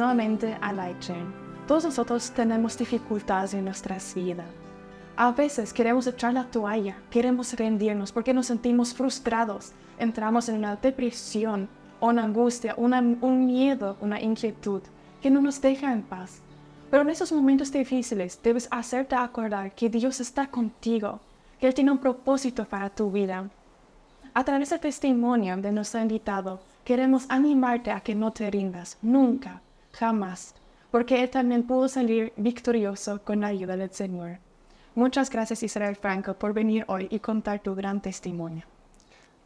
nuevamente a Lightchain. Todos nosotros tenemos dificultades en nuestras vidas. A veces queremos echar la toalla, queremos rendirnos porque nos sentimos frustrados. Entramos en una depresión, una angustia, un miedo, una inquietud que no nos deja en paz. Pero en esos momentos difíciles debes hacerte acordar que Dios está contigo, que Él tiene un propósito para tu vida. A través del testimonio de nuestro invitado, queremos animarte a que no te rindas, nunca, jamás, porque Él también pudo salir victorioso con la ayuda del Señor. Muchas gracias, Israel Franco, por venir hoy y contar tu gran testimonio.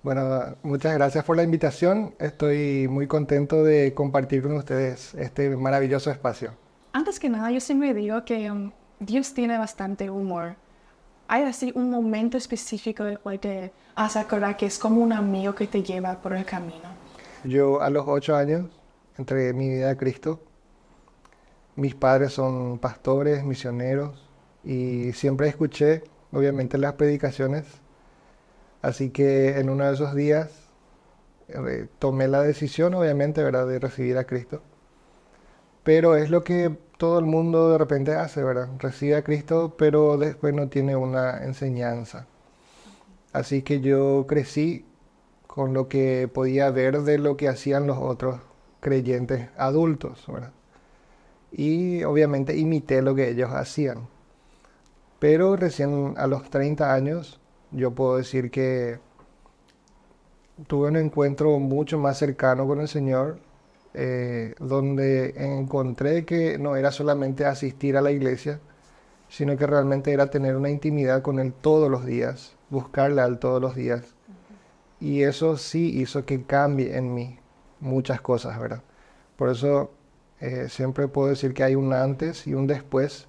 Bueno, muchas gracias por la invitación. Estoy muy contento de compartir con ustedes este maravilloso espacio. Antes que nada, yo siempre digo que Dios tiene bastante humor. ¿Hay así un momento específico del cual te hace acordar que es como un amigo que te lleva por el camino? Yo a los 8 años entregué mi vida a Cristo. Mis padres son pastores, misioneros y siempre escuché, obviamente, las predicaciones. Así que en uno de esos días tomé la decisión, obviamente, ¿verdad?, de recibir a Cristo. Pero es lo que todo el mundo de repente hace, ¿verdad? Recibe a Cristo, pero después no tiene una enseñanza. Así que yo crecí con lo que podía ver de lo que hacían los otros creyentes adultos, ¿verdad? Y obviamente imité lo que ellos hacían. Pero recién a los 30 años yo puedo decir que tuve un encuentro mucho más cercano con el Señor, donde encontré que no era solamente asistir a la iglesia, sino que realmente era tener una intimidad con Él todos los días, buscarle a Él todos los días. Y eso sí hizo que cambie en mí muchas cosas, ¿verdad? Por eso siempre puedo decir que hay un antes y un después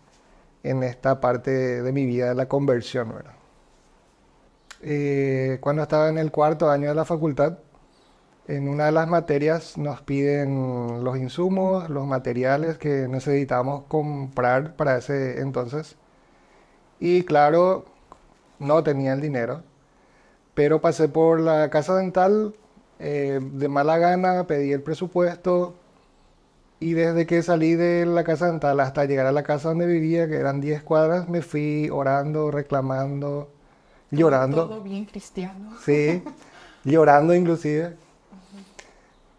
en esta parte de mi vida de la conversión, ¿verdad? Cuando estaba en el cuarto año de la facultad, en una de las materias nos piden los insumos, los materiales que necesitábamos comprar para ese entonces. Y claro, no tenía el dinero, pero pasé por la casa dental, de mala gana, pedí el presupuesto y desde que salí de la casa dental hasta llegar a la casa donde vivía, que eran 10 cuadras, me fui orando, reclamando, llorando, Todo bien cristiano. sí, llorando inclusive.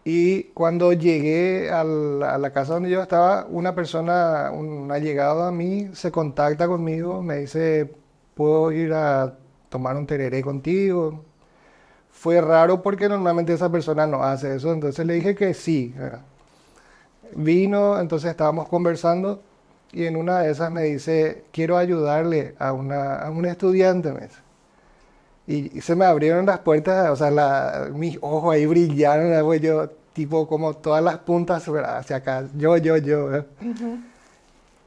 Y cuando llegué a la casa donde yo estaba, una persona, un allegado a mí, se contacta conmigo, me dice, ¿puedo ir a tomar un tereré contigo? Fue raro porque normalmente esa persona no hace eso, entonces le dije que sí, ¿verdad? Vino, entonces estábamos conversando y en una de esas me dice, quiero ayudarle a un estudiante, me dice. Y se me abrieron las puertas, o sea, mis ojos ahí brillaron, ¿verdad? Pues yo, tipo, como todas las puntas, ¿verdad?, hacia acá, yo, ¿verdad? Ujú.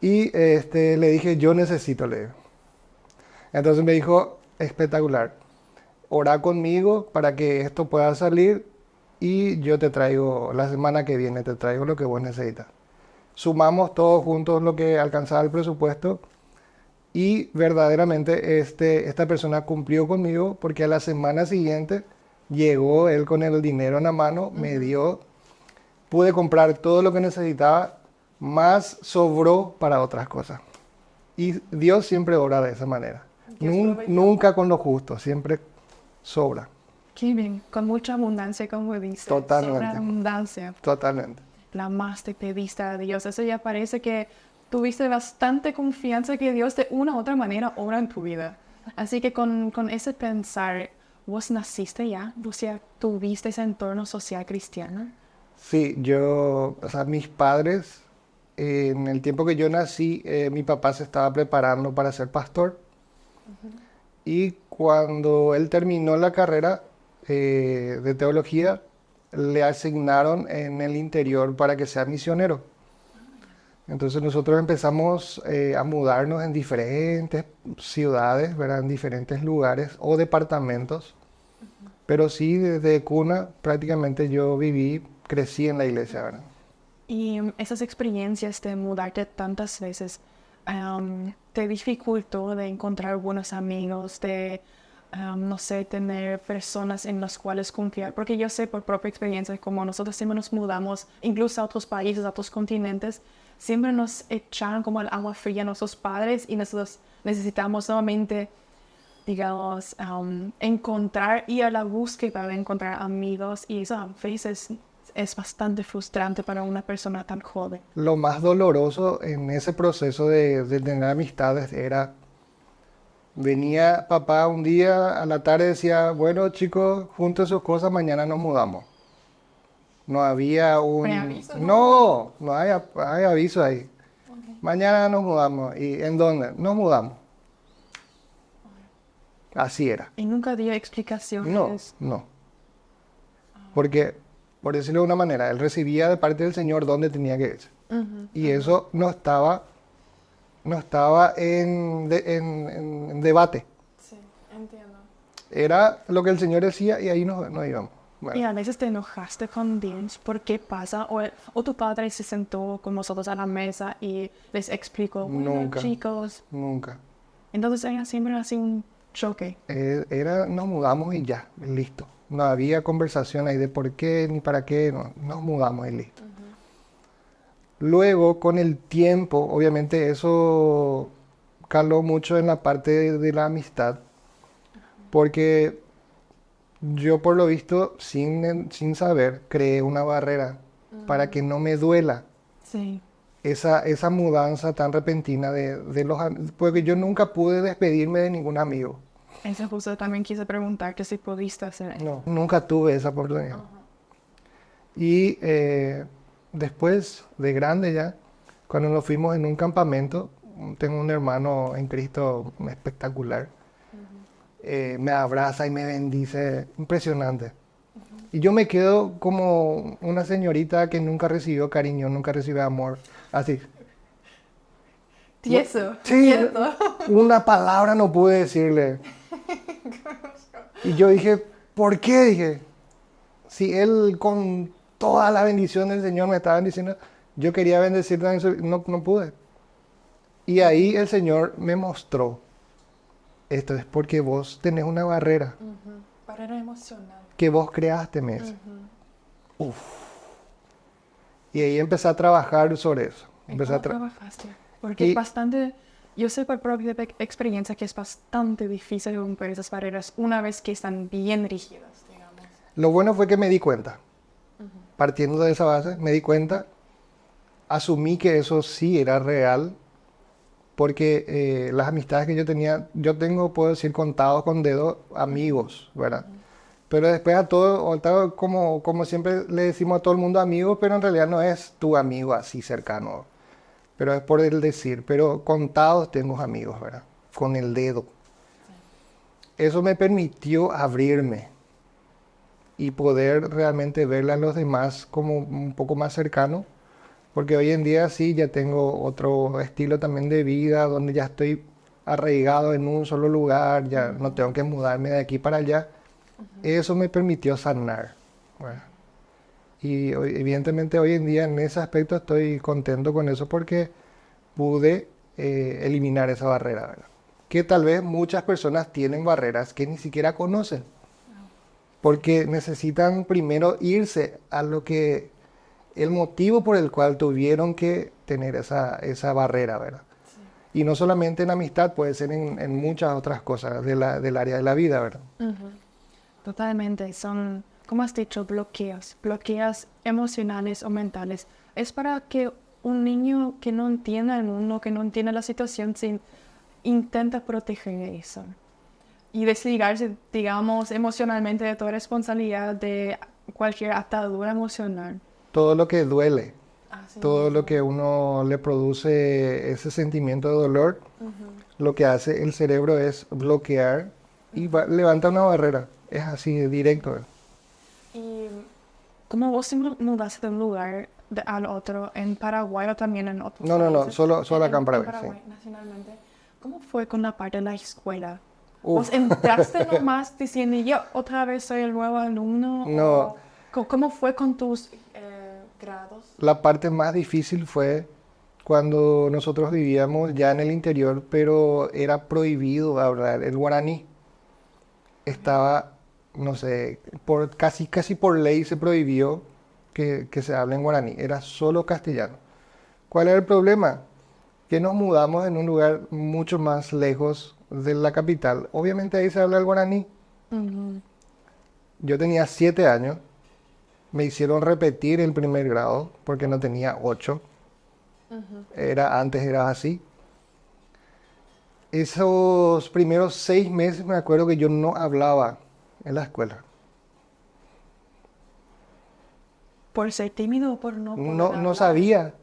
Y le dije, yo necesito leer. Entonces me dijo, espectacular, ora conmigo para que esto pueda salir y yo te traigo, la semana que viene te traigo lo que vos necesitas. Sumamos todos juntos lo que alcanzaba el presupuesto y verdaderamente esta persona cumplió conmigo porque a la semana siguiente llegó él con el dinero en la mano, me dio, pude comprar todo lo que necesitaba, más sobró para otras cosas. Y Dios siempre obra de esa manera. Dios proveyó. Nunca con lo justo, siempre sobra. Qué bien, con mucha abundancia, como dice. Totalmente, Abundancia. totalmente. La más te pediste a Dios. Eso ya parece que tuviste bastante confianza que Dios de una u otra manera obra en tu vida. Así que con ese pensar, ¿vos naciste ya? ¿Vos ya tuviste ese entorno social cristiano? Sí, o sea, mis padres, en el tiempo que yo nací, mi papá se estaba preparando para ser pastor y cuando él terminó la carrera de teología, le asignaron en el interior para que sea misionero. Entonces nosotros empezamos a mudarnos en diferentes ciudades, ¿verdad?, en diferentes lugares o departamentos. Pero sí, desde cuna prácticamente yo viví, crecí en la iglesia, ¿verdad? Y esas experiencias de mudarte tantas veces, te dificultó de encontrar buenos amigos, de no sé, tener personas en las cuales confiar, porque yo sé por propia experiencia, como nosotros siempre nos mudamos, incluso a otros países, a otros continentes, siempre nos echaron como el agua fría a nuestros padres y nosotros necesitamos nuevamente, digamos, encontrar, ir a la búsqueda de encontrar amigos, y eso a veces es bastante frustrante para una persona tan joven. Lo más doloroso en ese proceso de tener amistades era, venía papá un día a la tarde y decía, bueno chicos, junten sus cosas, mañana nos mudamos. No había Preaviso, ¿no? No hay aviso ahí. Okay. Mañana nos mudamos. ¿Y en dónde? Nos mudamos. Así era. Y nunca dio No, explicaciones. no. Porque, por decirlo de una manera, él recibía de parte del Señor dónde tenía que irse. Ujú, Y eso no estaba en debate. sí, entiendo. Era lo que el Señor decía y ahí nos íbamos. Y Bueno, a veces te enojaste con Dios. ¿Por qué pasa? O tu padre se sentó con nosotros a la mesa y les explicó, bueno, nunca, chicos. nunca. Entonces era siempre así un choque. Nos mudamos y ya, listo. No había conversación ahí de por qué ni para qué, no, nos mudamos y listo. Luego, con el tiempo, obviamente eso caló mucho en la parte de la amistad, porque yo por lo visto, sin saber, creé una barrera para que no me duela Sí, esa mudanza tan repentina porque yo nunca pude despedirme de ningún amigo. eso justo también quise preguntarte si pudiste hacer eso. No, nunca tuve esa oportunidad. Y después de grande ya, cuando nos fuimos en un campamento, tengo un hermano en Cristo espectacular. Me abraza y me bendice, impresionante. Y yo me quedo como una señorita que nunca recibió cariño, nunca recibió amor, así. Tieso, Sí, tieso. una palabra no pude decirle. Y yo dije, ¿por qué? Dije, si él con toda la bendición del Señor me estaba bendiciendo, yo quería bendecirle, no pude. Y ahí el Señor me mostró, esto es porque vos tenés una barrera Barrera emocional. que vos creaste, me dice. Uf. Y ahí empecé a trabajar sobre eso. ¿Y Empecé cómo a trabajaste? Porque y bastante, yo sé por propia experiencia que es bastante difícil romper esas barreras una vez que están bien rígidas, digamos. lo bueno fue que me di cuenta. Partiendo de esa base, me di cuenta, asumí que eso sí era real, porque las amistades que yo tenía, yo tengo, puedo decir, contados con dedos amigos, ¿verdad? Pero después como siempre le decimos a todo el mundo amigos, pero en realidad no es tu amigo así cercano, pero es por el decir, pero contados tengo amigos, ¿verdad? Con el dedo. Eso me permitió abrirme y poder realmente verle a los demás como un poco más cercano, porque hoy en día sí ya tengo otro estilo también de vida, donde ya estoy arraigado en un solo lugar, ya no tengo que mudarme de aquí para allá. Eso me permitió sanar. Bueno, y evidentemente hoy en día en ese aspecto estoy contento con eso porque pude eliminar esa barrera, ¿verdad? Que tal vez muchas personas tienen barreras que ni siquiera conocen, porque necesitan primero irse a lo que el motivo por el cual tuvieron que tener esa barrera, ¿verdad? Y no solamente en amistad, puede ser en muchas otras cosas del área de la vida, ¿verdad? Totalmente, son, como has dicho, bloqueos emocionales o mentales. Es para que un niño que no entienda el mundo, que no entienda la situación, intenta proteger eso. Y desligarse, digamos, emocionalmente de toda responsabilidad de cualquier atadura emocional. Todo lo que duele, Así todo lo mismo. que uno le produce ese sentimiento de dolor, lo que hace el cerebro es bloquear y levanta una barrera. Es así de directo. Y como vos te mudaste de un lugar al otro, en Paraguay o también en otros No, países. solo acá en Paraguay, sí. Paraguay, nacionalmente. ¿Cómo fue con la parte de la escuela? Uf. ¿Vos entraste nomás diciendo yo otra vez soy el nuevo alumno? No. ¿O cómo fue con tus grados? La parte más difícil fue cuando nosotros vivíamos ya en el interior, pero era prohibido hablar el guaraní. estaba, no sé, casi por ley se prohibió que se hable en guaraní, era solo castellano. ¿Cuál era el problema? Que nos mudamos en un lugar mucho más lejos de la capital. Obviamente ahí se habla el guaraní. Ujú. Yo tenía 7 años, me hicieron repetir el primer grado porque no tenía 8. Antes era así. Esos primeros 6 meses me acuerdo que yo no hablaba en la escuela. ¿Por ser tímido o por no poder No hablar? sabía,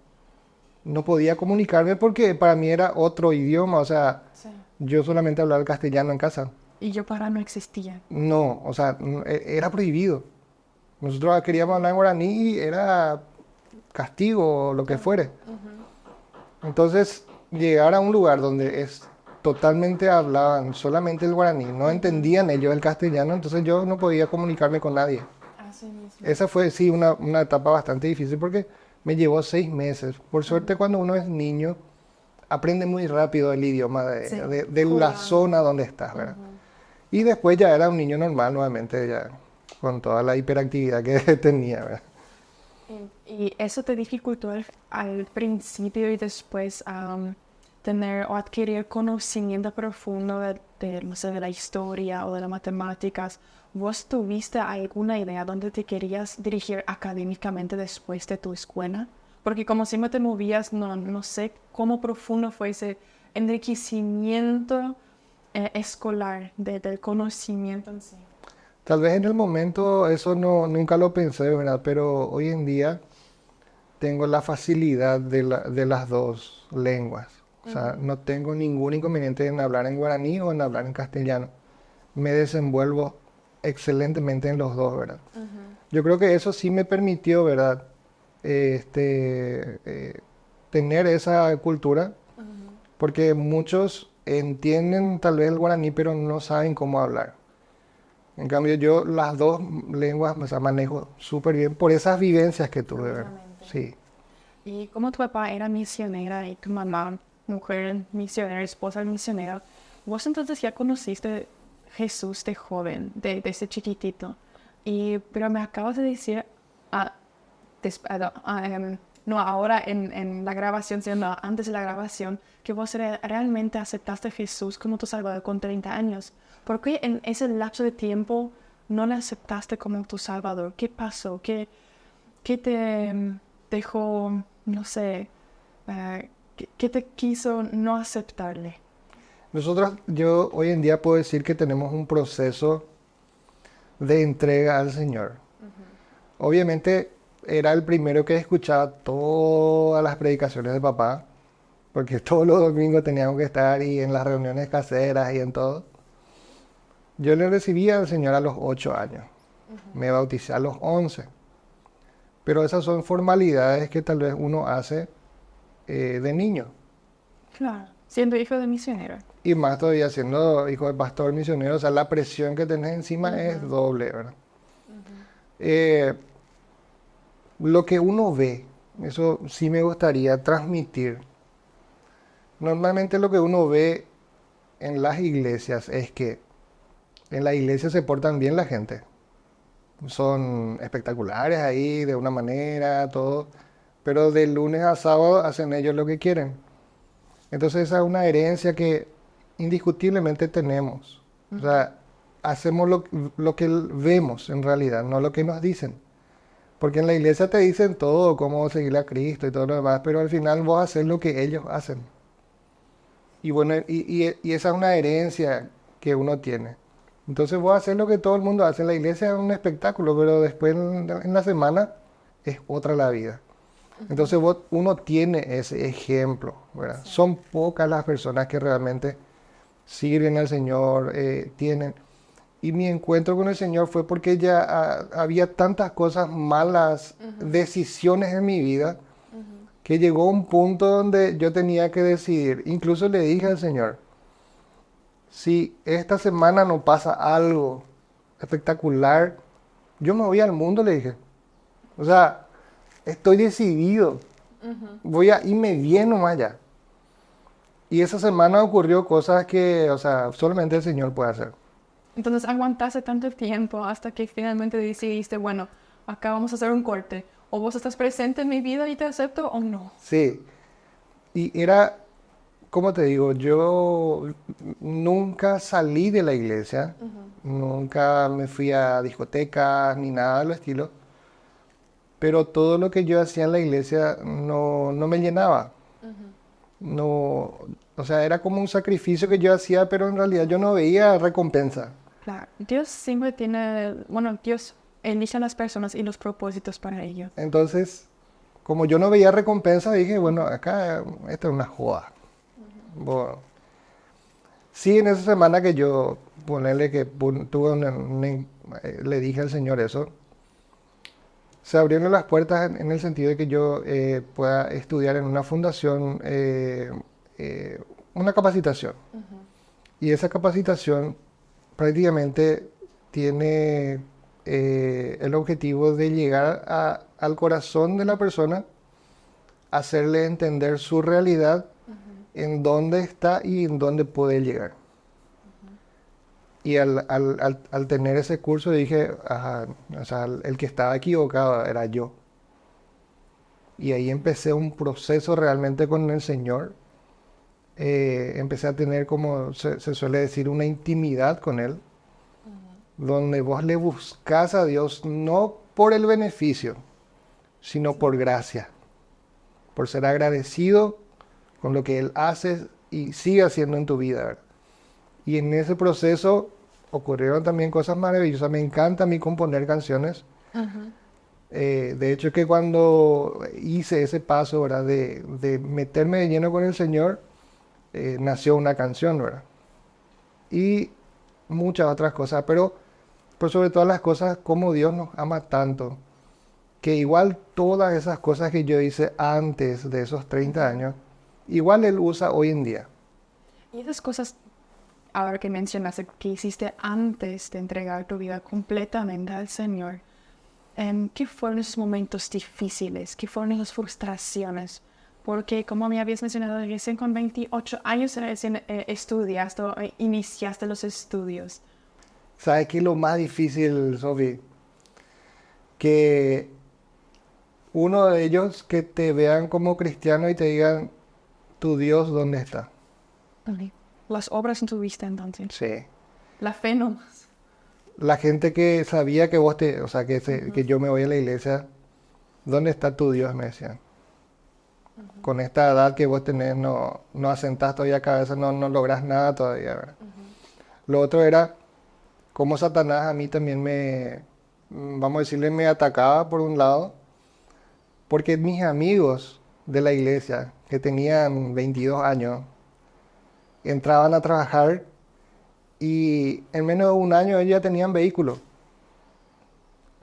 no podía comunicarme porque para mí era otro idioma, o sea, Sí. yo solamente hablaba el castellano en casa. Y yo para no existía. No, o sea, era prohibido. Nosotros queríamos hablar en guaraní y era castigo o lo que fuere. Entonces, llegar a un lugar donde totalmente hablaban solamente el guaraní, no entendían ellos el castellano, entonces yo no podía comunicarme con nadie. Así mismo. Esa fue, sí, una etapa bastante difícil porque me llevó 6 meses. Por suerte, cuando uno es niño, aprende muy rápido el idioma Sí, de la jugando. zona donde estás, ¿verdad? Y después ya era un niño normal nuevamente, ya con toda la hiperactividad que tenía, ¿verdad? Y eso te dificultó al principio y después tener o adquirir conocimiento profundo no sé, de la historia o de las matemáticas. ¿Vos tuviste alguna idea dónde te querías dirigir académicamente después de tu escuela? Porque como siempre te movías, no sé cómo profundo fue ese enriquecimiento escolar del conocimiento en sí. Tal vez en el momento eso nunca lo pensé, ¿verdad? Pero hoy en día tengo la facilidad de las dos lenguas. O sea, no tengo ningún inconveniente en hablar en guaraní o en hablar en castellano. Me desenvuelvo excelentemente en los dos, ¿verdad? Yo creo que eso sí me permitió, ¿verdad? Tener esa cultura, porque muchos entienden tal vez el guaraní, pero no saben cómo hablar. En cambio, yo las dos lenguas, o sea, manejo súper bien por esas vivencias que tuve, ¿verdad? Seguramente. Sí. Y como tu papá era misionera y tu mamá, mujer misionera, esposa misionera, vos entonces ya conociste Jesús de joven, desde chiquitito. Pero me acabas de decir, ah, no ahora en la grabación, sino antes de la grabación, que vos realmente aceptaste a Jesús como tu Salvador con 30 años. ¿Por qué en ese lapso de tiempo no le aceptaste como tu Salvador? ¿Qué pasó? ¿Qué te dejó, no sé, qué te quiso no aceptarle? Yo hoy en día puedo decir que tenemos un proceso de entrega al Señor. Obviamente era el primero que escuchaba todas las predicaciones de papá, porque todos los domingos teníamos que estar y en las reuniones caseras y en todo. Yo le recibí al Señor a los 8 años, me bauticé a los 11, pero esas son formalidades que tal vez uno hace de niño. Claro, siendo hijo de misionero. Y más todavía siendo hijo de pastor misionero, o sea, la presión que tenés encima es doble, ¿verdad? Eh, lo que uno ve, eso sí me gustaría transmitir. Normalmente lo que uno ve en las iglesias es que en la iglesia se portan bien la gente. Son espectaculares ahí de una manera, todo. Pero de lunes a sábado hacen ellos lo que quieren. Entonces esa es una herencia que indiscutiblemente tenemos. O sea, hacemos lo que vemos en realidad, no lo que nos dicen. Porque en la iglesia te dicen todo, cómo seguirle a Cristo y todo lo demás, pero al final vos haces lo que ellos hacen. Y bueno, y esa es una herencia que uno tiene. Entonces vos haces lo que todo el mundo hace. La iglesia es un espectáculo, pero después en la semana es otra la vida. Entonces uno tiene ese ejemplo, ¿verdad? Sí. Son pocas las personas que realmente sirven al Señor, tienen. Y mi encuentro con el Señor fue porque ya había tantas cosas malas, decisiones en mi vida, que llegó un punto donde yo tenía que decidir. Incluso le dije al Señor, si esta semana no pasa algo espectacular, yo me voy al mundo, le dije. O sea, estoy decidido. Voy a irme bien nomás ya. Y esa semana ocurrió cosas que, o sea, solamente el Señor puede hacer. Entonces aguantaste tanto tiempo hasta que finalmente decidiste, bueno, acá vamos a hacer un corte. O vos estás presente en mi vida y te acepto o no. Sí, y era, como te digo, yo nunca salí de la iglesia, nunca me fui a discotecas ni nada del estilo, pero todo lo que yo hacía en la iglesia no me llenaba. No, o sea, era como un sacrificio que yo hacía, pero en realidad yo no veía recompensa. Claro, Dios siempre tiene, bueno, Dios elige a las personas y los propósitos para ellos. Entonces, como yo no veía recompensa, dije, bueno, acá esto es una joda. Bueno, sí, en esa semana que yo, ponerle que tuve le dije al Señor eso, se abrieron las puertas en el sentido de que yo pueda estudiar en una fundación, eh, una capacitación. Y esa capacitación prácticamente tiene el objetivo de llegar al corazón de la persona, hacerle entender su realidad, en dónde está y en dónde puede llegar. Y al tener ese curso dije, ajá, o sea, el que estaba equivocado era yo. Y ahí empecé un proceso realmente con el Señor. Empecé a tener, como se suele decir, una intimidad con Él, donde vos le buscás a Dios no por el beneficio, sino por gracia, por ser agradecido con lo que Él hace y sigue haciendo en tu vida, ¿verdad? Y en ese proceso ocurrieron también cosas maravillosas. Me encanta a mí componer canciones. De hecho, que cuando hice ese paso, ¿verdad? De meterme de lleno con el Señor, nació una canción, ¿verdad? Y muchas otras cosas, pero por sobre todas las cosas, como Dios nos ama tanto, que igual todas esas cosas que yo hice antes de esos 30 años, igual Él usa hoy en día. Y esas cosas, ahora que mencionaste, que hiciste antes de entregar tu vida completamente al Señor, ¿qué fueron esos momentos difíciles? ¿Qué fueron esas frustraciones? Porque como me habías mencionado, recién con 28 años recién estudiaste o iniciaste los estudios. ¿Sabes qué es lo más difícil, Sofi? Que uno de ellos que te vean como cristiano y te digan, ¿tu Dios dónde está? Las obras en tu vista entonces. Sí. La fe nomás. La gente que sabía que o sea, que yo me voy a la iglesia, ¿dónde está tu Dios? Me decían. Con esta edad que vos tenés, no asentás todavía cabeza, no lográs nada todavía, ¿verdad? Lo otro era cómo Satanás a mí también vamos a decirle, me atacaba por un lado, porque mis amigos de la iglesia, que tenían 22 años, entraban a trabajar y en menos de un año ellos ya tenían vehículo.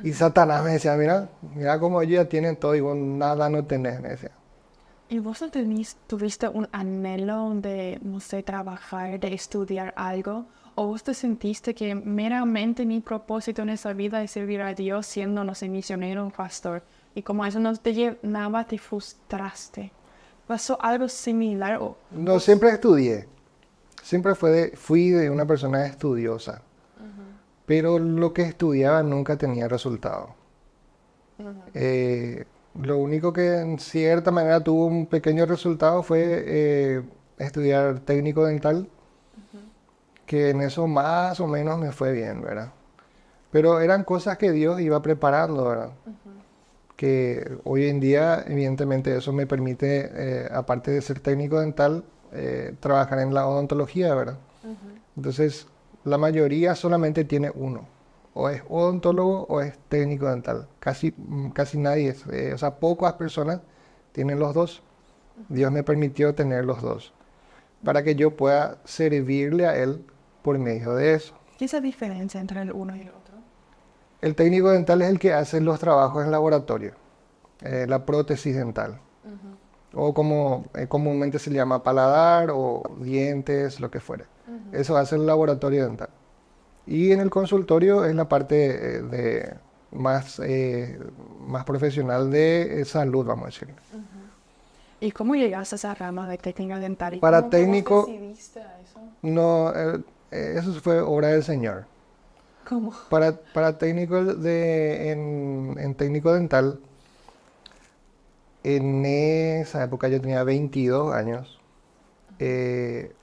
Y Satanás me decía, mira cómo ellos ya tienen todo y vos nada no tenés, me decía. ¿Y vos no tuviste un anhelo de, no sé, trabajar, de estudiar algo? ¿O vos te sentiste que meramente mi propósito en esa vida es servir a Dios siendo, no sé, misionero o pastor? Y como eso no te llenaba, te frustraste. ¿Pasó algo similar? No, siempre estudié. Siempre fui de una persona estudiosa. Pero lo que estudiaba nunca tenía resultado. Lo único que en cierta manera tuvo un pequeño resultado fue estudiar técnico dental, que en eso más o menos me fue bien, ¿verdad? Pero eran cosas que Dios iba preparando, ¿verdad? Que hoy en día, evidentemente, eso me permite, aparte de ser técnico dental, trabajar en la odontología, ¿verdad? Entonces, la mayoría solamente tiene uno. O es odontólogo o es técnico dental. Casi nadie, o sea, pocas personas tienen los dos. Dios me permitió tener los dos para que yo pueda servirle a Él por medio de eso. ¿Qué es la diferencia entre el uno y el otro? El técnico dental es el que hace los trabajos en laboratorio, la prótesis dental. O como comúnmente se le llama paladar o dientes, lo que fuera. Eso hace el laboratorio dental. Y en el consultorio es la parte más profesional de salud, vamos a decir. ¿Y cómo llegaste a esa rama de técnica dental? Para ¿Cómo que vos técnico, decidiste a eso? no, eso fue obra del Señor. ¿Cómo? Para técnico en técnico dental, en esa época yo tenía 22 años.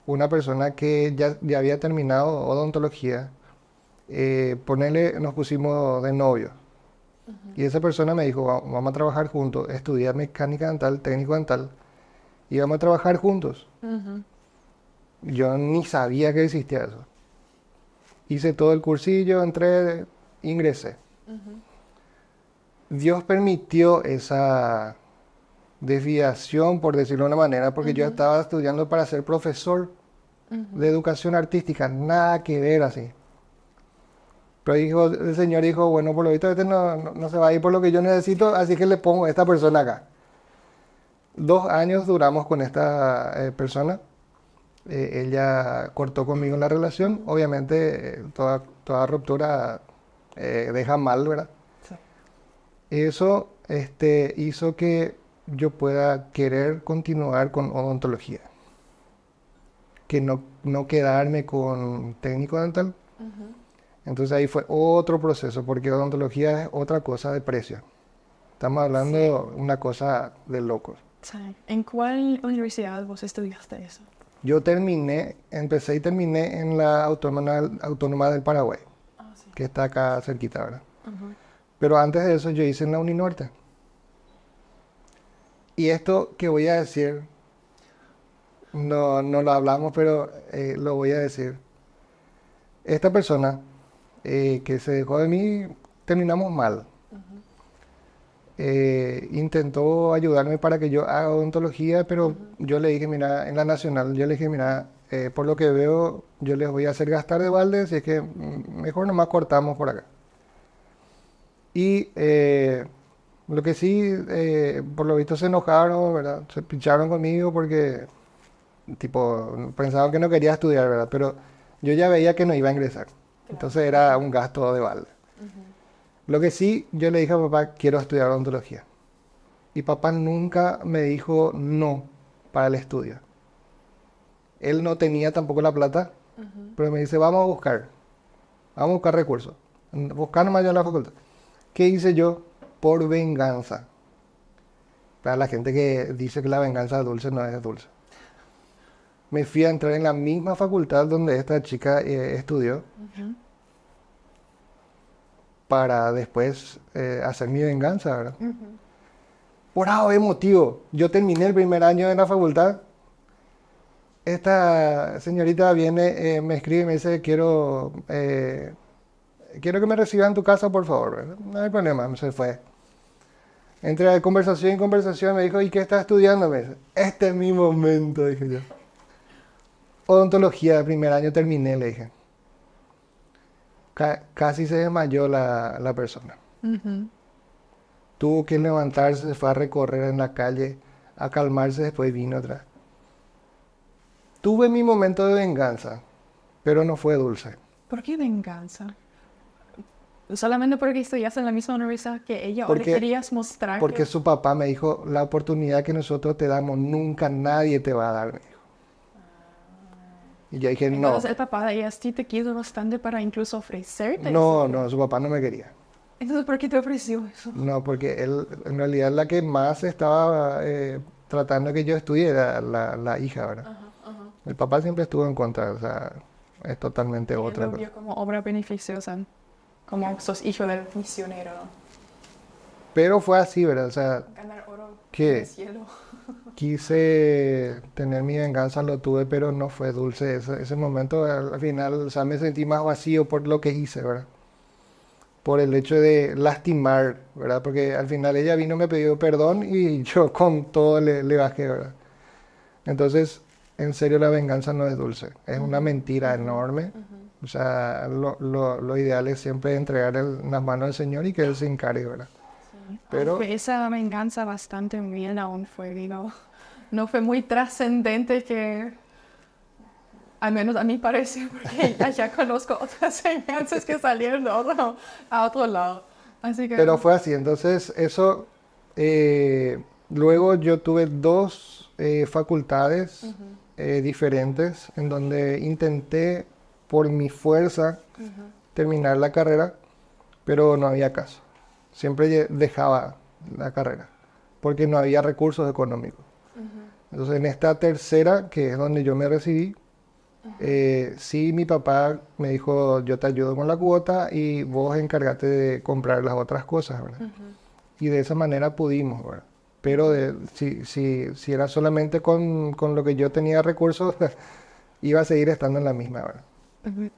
Una persona que ya había terminado odontología, ponele, nos pusimos de novio. Y esa persona me dijo, Vamos a trabajar juntos, estudiar mecánica dental, técnico dental, y vamos a trabajar juntos. Ujú. Yo ni sabía que existía eso. Hice todo el cursillo, entré, ingresé. Dios permitió esa desviación, por decirlo de una manera, porque yo estaba estudiando para ser profesor de educación artística, nada que ver así. Pero el Señor dijo, bueno, por lo visto este no se va a ir por lo que yo necesito, así que le pongo a esta persona acá. 2 años duramos con esta persona. Ella cortó conmigo la relación. Obviamente, toda ruptura deja mal, ¿verdad? Sí. Eso hizo que yo pueda querer continuar con odontología. Que no quedarme con técnico dental. Entonces ahí fue otro proceso, porque odontología es otra cosa de precio. Estamos hablando de una cosa de locos. Sí. ¿En cuál universidad vos estudiaste eso? Yo empecé y terminé en la Autónoma del Paraguay, Ah, sí. que está acá cerquita, ¿verdad? Ujú. Pero antes de eso yo hice en la Uninorte. Y esto que voy a decir, no lo hablamos, pero lo voy a decir. Esta persona que se dejó de mí, terminamos mal. Intentó ayudarme para que yo haga odontología, pero yo le dije, mira, en la Nacional, yo le dije, mira, por lo que veo, yo les voy a hacer gastar de balde, así es que mejor nomás cortamos por acá. Y lo que sí, por lo visto se enojaron, ¿verdad? Se pincharon conmigo porque, tipo, pensaban que no quería estudiar, ¿verdad? Pero yo ya veía que no iba a ingresar. Entonces era un gasto de balde. Lo que sí, yo le dije a papá, quiero estudiar odontología. Y papá nunca me dijo no para el estudio. Él no tenía tampoco la plata, pero me dice, vamos a buscar recursos. Buscar nomás yo en la facultad. ¿Qué hice yo? Por venganza. Para la gente que dice que la venganza es dulce, no es dulce. Me fui a entrar en la misma facultad donde esta chica estudió para después hacer mi venganza, ¿verdad? Por algo motivo. Yo terminé el primer año en la facultad. Esta señorita viene, me escribe y me dice, quiero que me reciba en tu casa, por favor, ¿verdad? No hay problema, se fue. Entre conversación y conversación me dijo, ¿y qué estás estudiando? Me dice, este es mi momento, dije yo. Odontología, el primer año terminé, le dije. Casi se desmayó la persona. Tuvo que levantarse, se fue a recorrer en la calle, a calmarse, después vino atrás. Tuve mi momento de venganza, pero no fue dulce. ¿Por qué venganza? ¿Solamente porque estudiaste en la misma universidad que ella o le querías mostrar Porque que... su papá me dijo, la oportunidad que nosotros te damos, nunca nadie te va a dar, me dijo. Y yo dije, no. Entonces el papá de ella sí te quiso bastante para incluso ofrecerte No, eso. no, su papá no me quería. Entonces, ¿por qué te ofreció eso? No, porque él, en realidad, la que más estaba tratando que yo estudie era la hija, ¿verdad? El papá siempre estuvo en contra, o sea, es totalmente Él otra lo cosa. vio como obra beneficiosa, como sos hijo del misionero. Pero fue así, ¿verdad? O sea, Ganar oro en que el cielo. quise tener mi venganza, lo tuve, pero no fue dulce. Ese momento, al final, o sea, me sentí más vacío por lo que hice, ¿verdad? Por el hecho de lastimar, ¿verdad? Porque al final ella vino, me pidió perdón y yo con todo le bajé, ¿verdad? Entonces, en serio, la venganza no es dulce. Es una mentira enorme. O sea, lo ideal es siempre entregar en las manos del Señor y que Él se encargue, ¿verdad? Pero Aunque esa venganza bastante bien aún fue, digo, no fue muy trascendente que, al menos a mí parece, porque ya conozco otras venganzas que salieron a otro lado. Así que... Pero fue así. Entonces, eso... luego yo tuve dos facultades diferentes en donde intenté por mi fuerza terminar la carrera, pero no había caso. Siempre dejaba la carrera, porque no había recursos económicos. Entonces en esta tercera, que es donde yo me recibí, sí, mi papá me dijo, yo te ayudo con la cuota y vos encárgate de comprar las otras cosas, ¿verdad? Y de esa manera pudimos, ¿verdad? Pero si era solamente con lo que yo tenía recursos, iba a seguir estando en la misma, ¿verdad?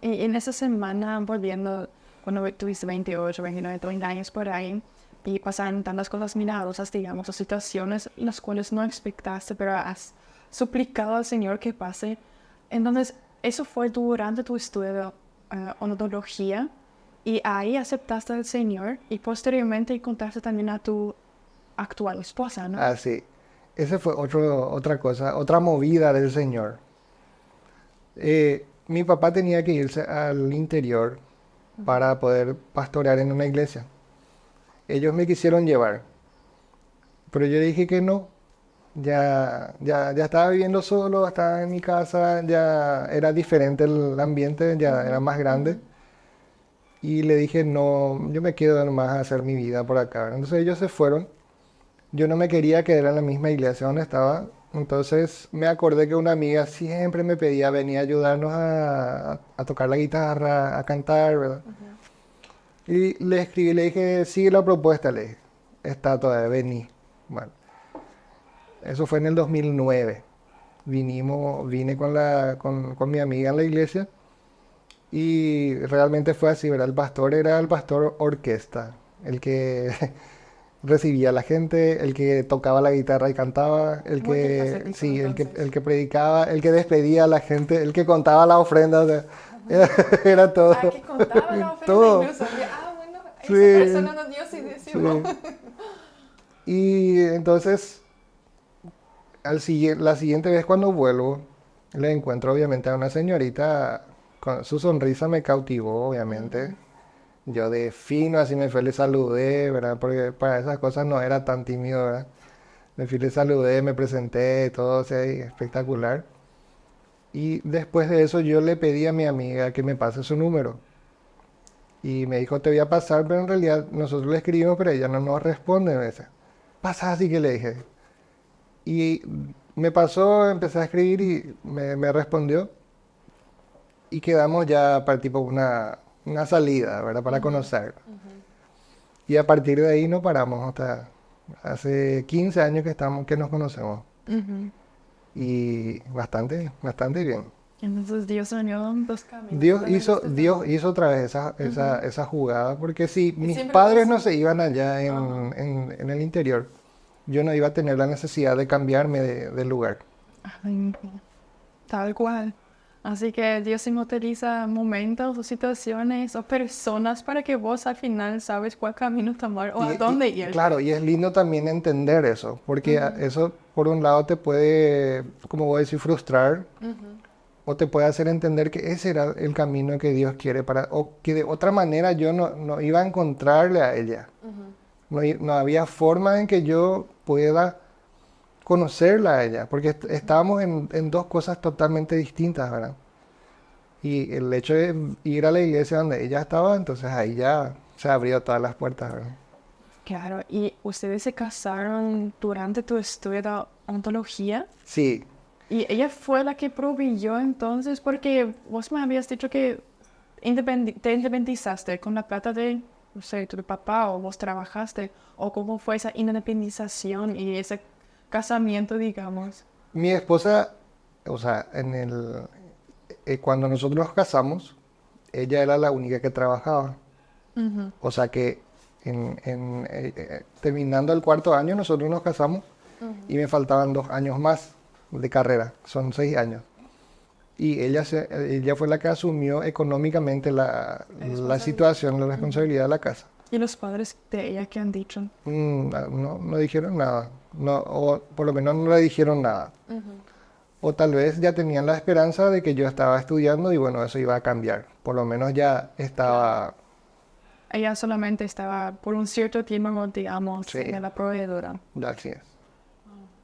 Y en esa semana, volviendo, cuando tuviste 28, 29, 30 años por ahí, y pasaron tantas cosas milagrosas, digamos, o situaciones las cuales no expectaste, pero has suplicado al Señor que pase. Entonces, eso fue durante tu estudio de odontología, y ahí aceptaste al Señor, y posteriormente encontraste también a tu actual esposa, ¿no? Ah, sí. Esa fue otra cosa, otra movida del Señor. Mi papá tenía que irse al interior para poder pastorear en una iglesia. Ellos me quisieron llevar, pero yo dije que no. Ya estaba viviendo solo, estaba en mi casa, ya era diferente el ambiente, ya era más grande. Y le dije, no, yo me quedo nomás a hacer mi vida por acá. Entonces ellos se fueron. Yo no me quería quedar en la misma iglesia donde estaba. Entonces me acordé que una amiga siempre me pedía venir a ayudarnos a tocar la guitarra, a cantar, ¿verdad? Y le escribí, le dije, sigue la propuesta, le dije. Está todavía, vení. Bueno, eso fue en el 2009. Vine con mi amiga en la iglesia y realmente fue así, ¿verdad? El pastor era el pastor orquesta, el que recibía a la gente, el que tocaba la guitarra y cantaba, Multifacético, sí, entonces. el que predicaba, el que despedía a la gente, el que contaba la ofrenda, o sea, era todo, Ah, que contaba la ofrenda todo, incluso. Bueno, esa sí, persona no dio sí decimos. sí. Y entonces, la siguiente vez cuando vuelvo, le encuentro obviamente a una señorita, con su sonrisa me cautivó, obviamente. Yo de fino así me fui, le saludé, ¿verdad? Porque para esas cosas no era tan tímido, ¿verdad? Me fui, le saludé, me presenté, todo, o sea, espectacular. Y después de eso yo le pedí a mi amiga que me pase su número. Y me dijo, te voy a pasar, pero en realidad nosotros le escribimos, pero ella no nos responde. Me dice, pasa así que le dije. Y me pasó, empecé a escribir y me respondió. Y quedamos ya para tipo una salida, ¿verdad? Para conocer. Y a partir de ahí no paramos hasta hace 15 años que estamos, que nos conocemos. Y bastante bien. Entonces Dios unió dos caminos. Dios hizo otra vez esa jugada, porque si Y mis siempre fue padres no así. se iban allá Ajá. en el interior, yo no iba a tener la necesidad de cambiarme de lugar. Ay, tal cual. Así que Dios utiliza momentos o situaciones o personas para que vos al final sabes cuál camino tomar o a dónde ir. Claro, y es lindo también entender eso, porque eso por un lado te puede, como voy a decir, frustrar, o te puede hacer entender que ese era el camino que Dios quiere para, o que de otra manera yo no iba a encontrarle a ella. No había forma en que yo pueda conocerla a ella, porque estábamos en dos cosas totalmente distintas, ¿verdad? Y el hecho de ir a la iglesia donde ella estaba, entonces ahí ya se abrió todas las puertas, ¿verdad? Claro, y ustedes se casaron durante tu estudio de ontología Sí, y ella fue la que proveyó entonces, porque vos me habías dicho que te independizaste con la plata de, no sé, tu papá o vos trabajaste, o cómo fue esa independización y ese casamiento, digamos. mi esposa, o sea, cuando nosotros nos casamos, ella era la única que trabajaba. O sea que terminando el cuarto año nosotros nos casamos y me faltaban 2 años más de carrera, son 6 años. Y ella fue la que asumió económicamente La la responsabilidad. situación, la responsabilidad de la casa. Y los padres de ella que han dicho. No dijeron nada, no, o por lo menos no le dijeron nada. O tal vez ya tenían la esperanza de que yo estaba estudiando y bueno, eso iba a cambiar. Por lo menos ya Claro. estaba, Ella solamente estaba por un cierto tiempo, digamos, sí, en la proveedora. así es.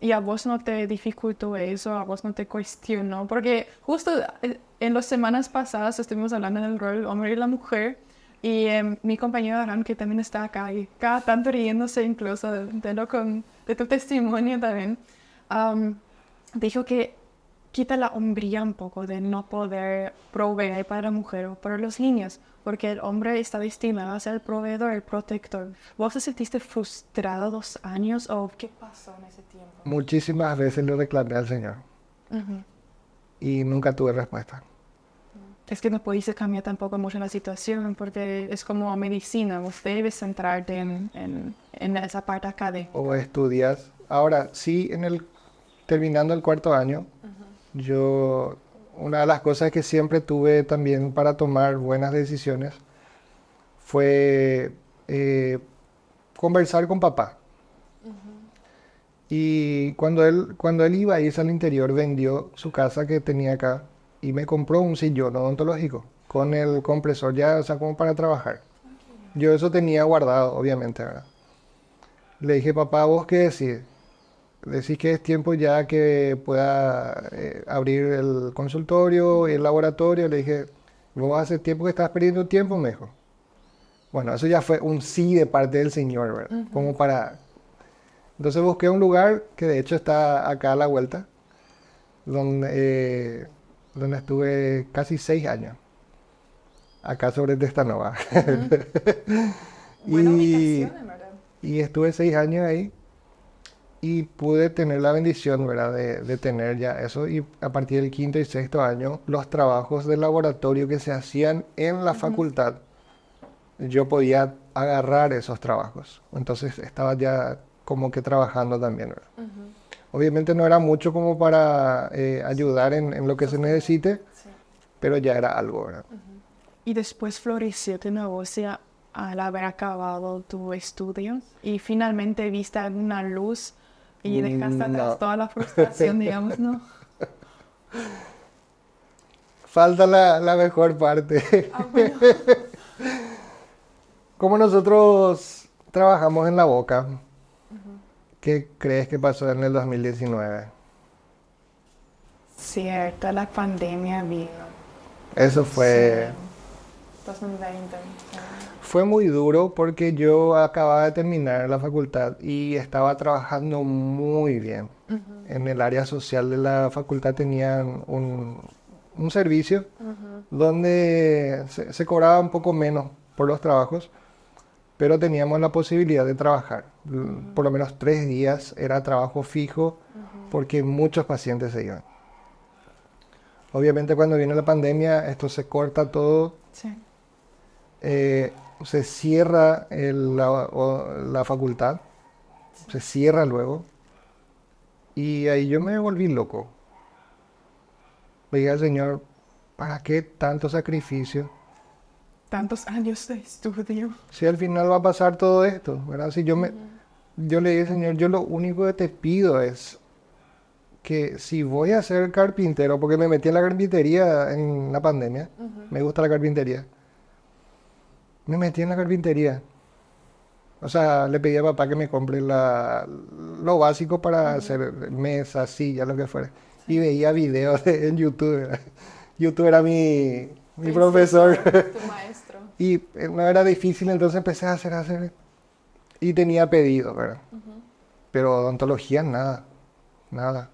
Y a vos no te dificultó eso, a vos no te cuestionó, porque justo en las semanas pasadas estuvimos hablando del rol del hombre y la mujer. Y mi compañero Aran, que también está acá, y cada tanto riéndose incluso de tu testimonio también, dijo que quita la hombría un poco de no poder proveer para la mujer o para los niños, porque el hombre está destinado a ser el proveedor, el protector. ¿Vos te sentiste frustrado 2 años o qué pasó en ese tiempo? Muchísimas veces le reclamé al Señor y nunca tuve respuesta. Es que no pudiste cambiar tampoco mucho la situación porque es como medicina, vos debes centrarte en esa parte académica. O estudias. Ahora, sí, terminando el 4º año, una de las cosas que siempre tuve también para tomar buenas decisiones fue conversar con papá. Y cuando él iba a irse al interior, vendió su casa que tenía acá y me compró un sillón odontológico con el compresor ya, o sea, como para trabajar. Yo eso tenía guardado, obviamente, ¿verdad? Le dije, papá, ¿vos qué decís? Decís que es tiempo ya que pueda abrir el consultorio y el laboratorio. Le dije, vos hace tiempo que estás perdiendo tiempo, me dijo. Bueno, eso ya fue un sí de parte del Señor, ¿verdad? Como para... Entonces busqué un lugar que de hecho está acá a la vuelta, donde estuve casi 6 años, acá sobre Testanova. Buena ubicación, en verdad. Y estuve 6 años ahí y pude tener la bendición, ¿verdad? De tener ya eso. Y a partir del 5.º y 6.º año, los trabajos de laboratorio que se hacían en la facultad, yo podía agarrar esos trabajos. Entonces estaba ya como que trabajando también, ¿verdad? Obviamente no era mucho como para ayudar en lo que se necesite, pero ya era algo, ¿verdad? Y después floreció tu negocio al haber acabado tu estudio y finalmente viste alguna luz y dejaste atrás toda la frustración, digamos, ¿no? Falta la mejor parte. Bueno. Como nosotros trabajamos en La Boca, ¿qué crees que pasó en el 2019? Cierto, la pandemia vino. Eso fue... Sí. 2020. Fue muy duro porque yo acababa de terminar la facultad y estaba trabajando muy bien. En el área social de la facultad tenían un servicio donde se cobraba un poco menos por los trabajos, pero teníamos la posibilidad de trabajar. Por lo menos 3 días era trabajo fijo porque muchos pacientes se iban. Obviamente cuando viene la pandemia esto se corta todo. Sí. Se cierra la facultad, se cierra luego, y ahí yo me volví loco. Le dije al Señor, ¿para qué tanto sacrificio? Tantos años de estudio. Si al final va a pasar todo esto, ¿verdad? Si yo le dije, Señor, yo lo único que te pido es que si voy a ser carpintero, porque me metí en la carpintería en la pandemia, me gusta la carpintería. Me metí en la carpintería. O sea, le pedí a papá que me compre lo básico para hacer mesas, sillas, lo que fuera. Y veía videos en YouTube, ¿verdad? YouTube era mi profesor. Tu maestro. Y no era difícil, entonces empecé a hacer. Y tenía pedido, ¿verdad? Pero odontología, nada.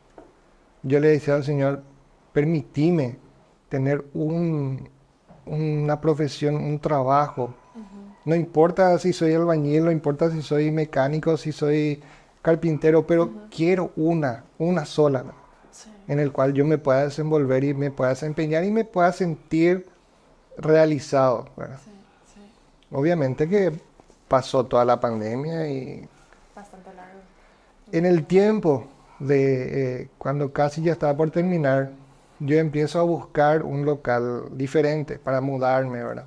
Yo le decía al Señor, permitime tener una profesión, un trabajo. No importa si soy albañil, no importa si soy mecánico, si soy carpintero, pero quiero una sola, ¿no? Sí. En el cual yo me pueda desenvolver y me pueda desempeñar y me pueda sentir realizado, ¿verdad? Sí. Obviamente que pasó toda la pandemia y Bastante largo. en el tiempo de cuando casi ya estaba por terminar, yo empiezo a buscar un local diferente para mudarme, ¿verdad?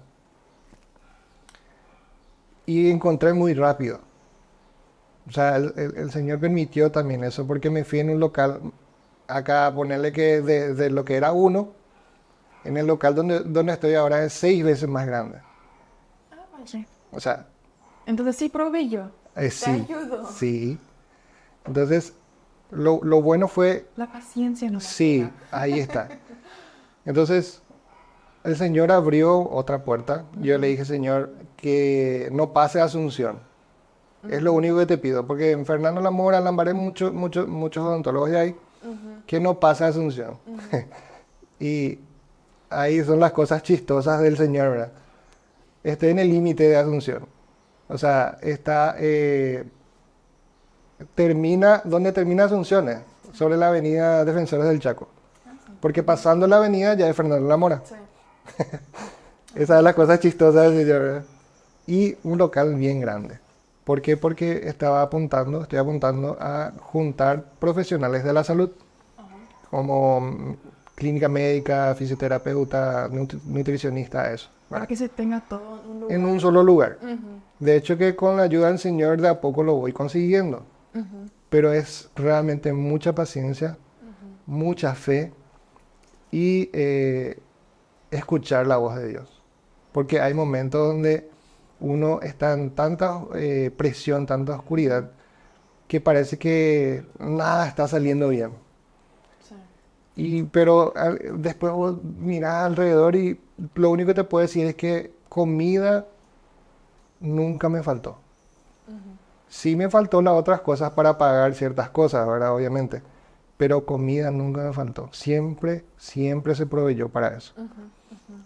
Y encontré muy rápido. O sea, el Señor permitió también eso porque me fui en un local, acá a ponerle que de lo que era uno, en el local donde estoy ahora es 6 veces más grande. Ah, vaya. O sea, Entonces sí probé yo. sí, Te ayudo. sí. Entonces, lo bueno fue, La paciencia no. sí, ahí está. Entonces, el Señor abrió otra puerta. Yo le dije, Señor, que no pase a Asunción. Es lo único que te pido, porque en Fernando La Mora, Lambaré, muchos odontólogos ya hay, que no pase a Asunción. Y ahí son las cosas chistosas del Señor, ¿verdad? Estoy en el límite de Asunción. O sea, ¿dónde termina Asunción? Sobre la avenida Defensores del Chaco. Porque pasando la avenida ya es Fernando La Mora. Sí. Esa es la cosa chistosa del Señor, ¿verdad? Y un local bien grande. ¿Por qué? Porque estoy apuntando a juntar profesionales de la salud, como clínica médica, fisioterapeuta, nutricionista, eso, Para ¿verdad? que se tenga todo en un lugar. En un solo lugar. De hecho que con la ayuda del Señor de a poco lo voy consiguiendo. Pero es realmente mucha paciencia, mucha fe y escuchar la voz de Dios. Porque hay momentos donde uno está en tanta presión, tanta oscuridad, que parece que nada está saliendo bien. Sí. Pero después vos mirás alrededor y lo único que te puedo decir es que comida nunca me faltó. Sí me faltó las otras cosas para pagar ciertas cosas, ¿verdad? Obviamente. Pero comida nunca me faltó. Siempre se proveyó para eso.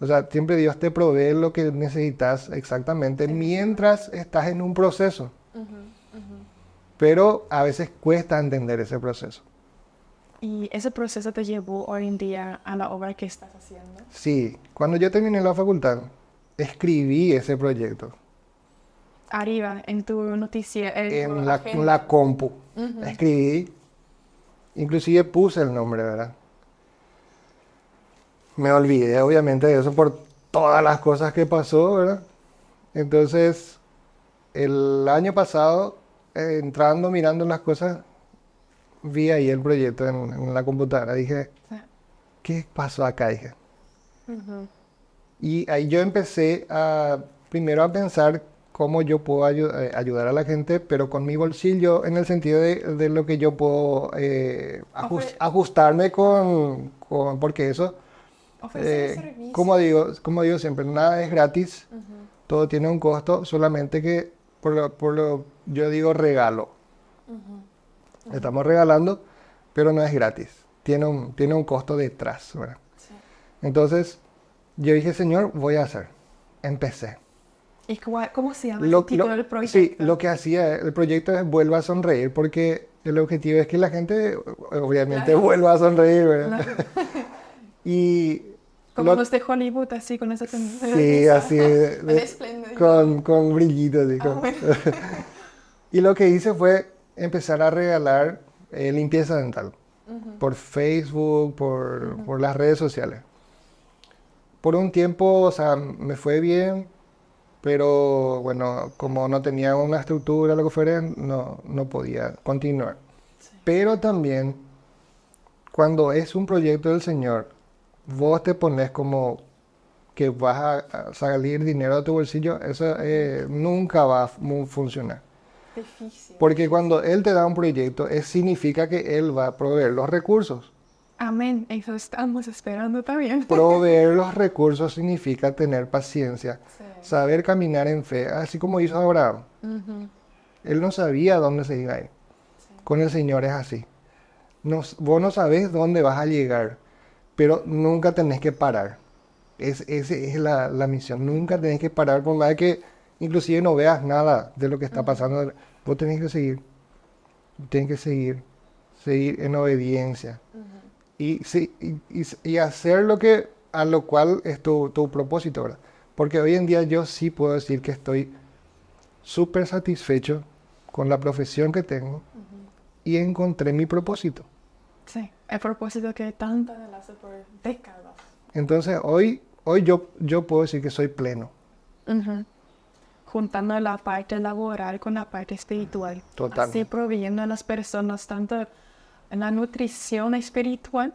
O sea, siempre Dios te provee lo que necesitas exactamente mientras estás en un proceso. Pero a veces cuesta entender ese proceso. ¿Y ese proceso te llevó hoy en día a la obra que estás haciendo? Sí, cuando yo terminé la facultad, escribí ese proyecto Arriba, en tu noticia, en en tu en agenda. la compu. Escribí, inclusive puse el nombre, ¿verdad? Me olvidé obviamente de eso por todas las cosas que pasó, ¿verdad? Entonces, el año pasado, entrando, mirando las cosas, vi ahí el proyecto en la computadora. Dije, Sí. ¿qué pasó acá? Dije. Y ahí yo empecé primero a pensar cómo yo puedo ayudar a la gente, pero con mi bolsillo, en el sentido de lo que yo puedo ajustarme porque eso, Ofrecer servicio. como digo siempre, nada es gratis, todo tiene un costo, solamente que yo digo regalo. Estamos regalando, pero no es gratis, tiene un costo detrás, ¿verdad? Sí. Entonces, yo dije, Señor, voy a hacer. Empecé. ¿Y cómo se llama el título del proyecto? Sí, lo que hacía el proyecto es Vuelva a Sonreír, porque el objetivo es que la gente, obviamente, Claro. vuelva a sonreír, ¿verdad? Y Como los de Hollywood, así, con esa sí, así, con brillitos. Así, bueno. Y lo que hice fue empezar a regalar limpieza dental por Facebook, por las redes sociales. Por un tiempo, o sea, me fue bien, pero bueno, como no tenía una estructura, lo que fuera, no podía continuar. Sí. Pero también, cuando es un proyecto del Señor, vos te pones como que vas a salir dinero de tu bolsillo, eso nunca va a funcionar. Difícil. Porque cuando Él te da un proyecto, significa que Él va a proveer los recursos. Amén. Eso estamos esperando también. Proveer los recursos significa tener paciencia, Sí. saber caminar en fe, así como hizo Abraham. Él no sabía dónde se iba a ir. Sí. Con el Señor es así. Vos no sabés dónde vas a llegar, pero nunca tenés que parar. Esa es la misión. Nunca tenés que parar, por más que inclusive no veas nada de lo que está pasando. Vos tenés que seguir. Tenés que seguir en obediencia. Y hacer a lo cual es tu propósito, ¿verdad? Porque hoy en día yo sí puedo decir que estoy súper satisfecho con la profesión que tengo y encontré mi propósito. Sí, el propósito que tanto anhelaste por décadas. Entonces hoy yo puedo decir que soy pleno. Juntando la parte laboral con la parte espiritual. Total. Así proveyendo a las personas tanto en la nutrición espiritual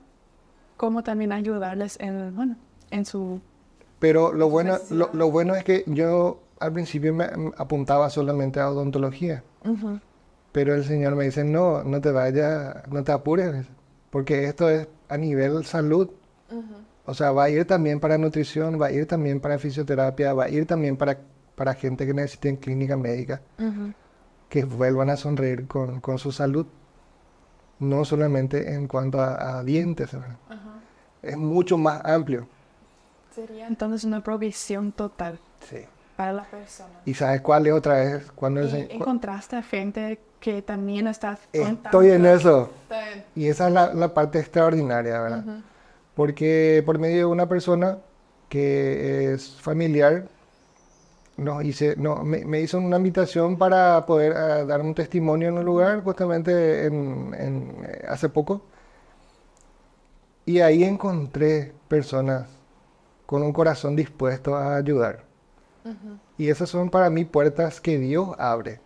como también ayudarles en su... Pero lo bueno profesión. es que yo al principio me apuntaba solamente a odontología. Pero el Señor me dice, no te vayas, no te apures, porque esto es a nivel salud. O sea, va a ir también para nutrición, va a ir también para fisioterapia, va a ir también para gente que necesite en clínica médica, Ujú. que vuelvan a sonreír con su salud, no solamente en cuanto a dientes, ¿verdad? Ajá. Es mucho más amplio. Sería entonces una provisión total Sí. para la persona. ¿Y sabes cuál es otra vez? Cuando ¿Y encontraste a gente que también está estoy en contando? eso. Está bien. Y esa es la parte extraordinaria, ¿verdad? Ujú. Porque por medio de una persona que es familiar, me hizo una invitación para poder dar un testimonio en un lugar, justamente hace poco. Y ahí encontré personas con un corazón dispuesto a ayudar. Ujú. Y esas son para mí puertas que Dios abre,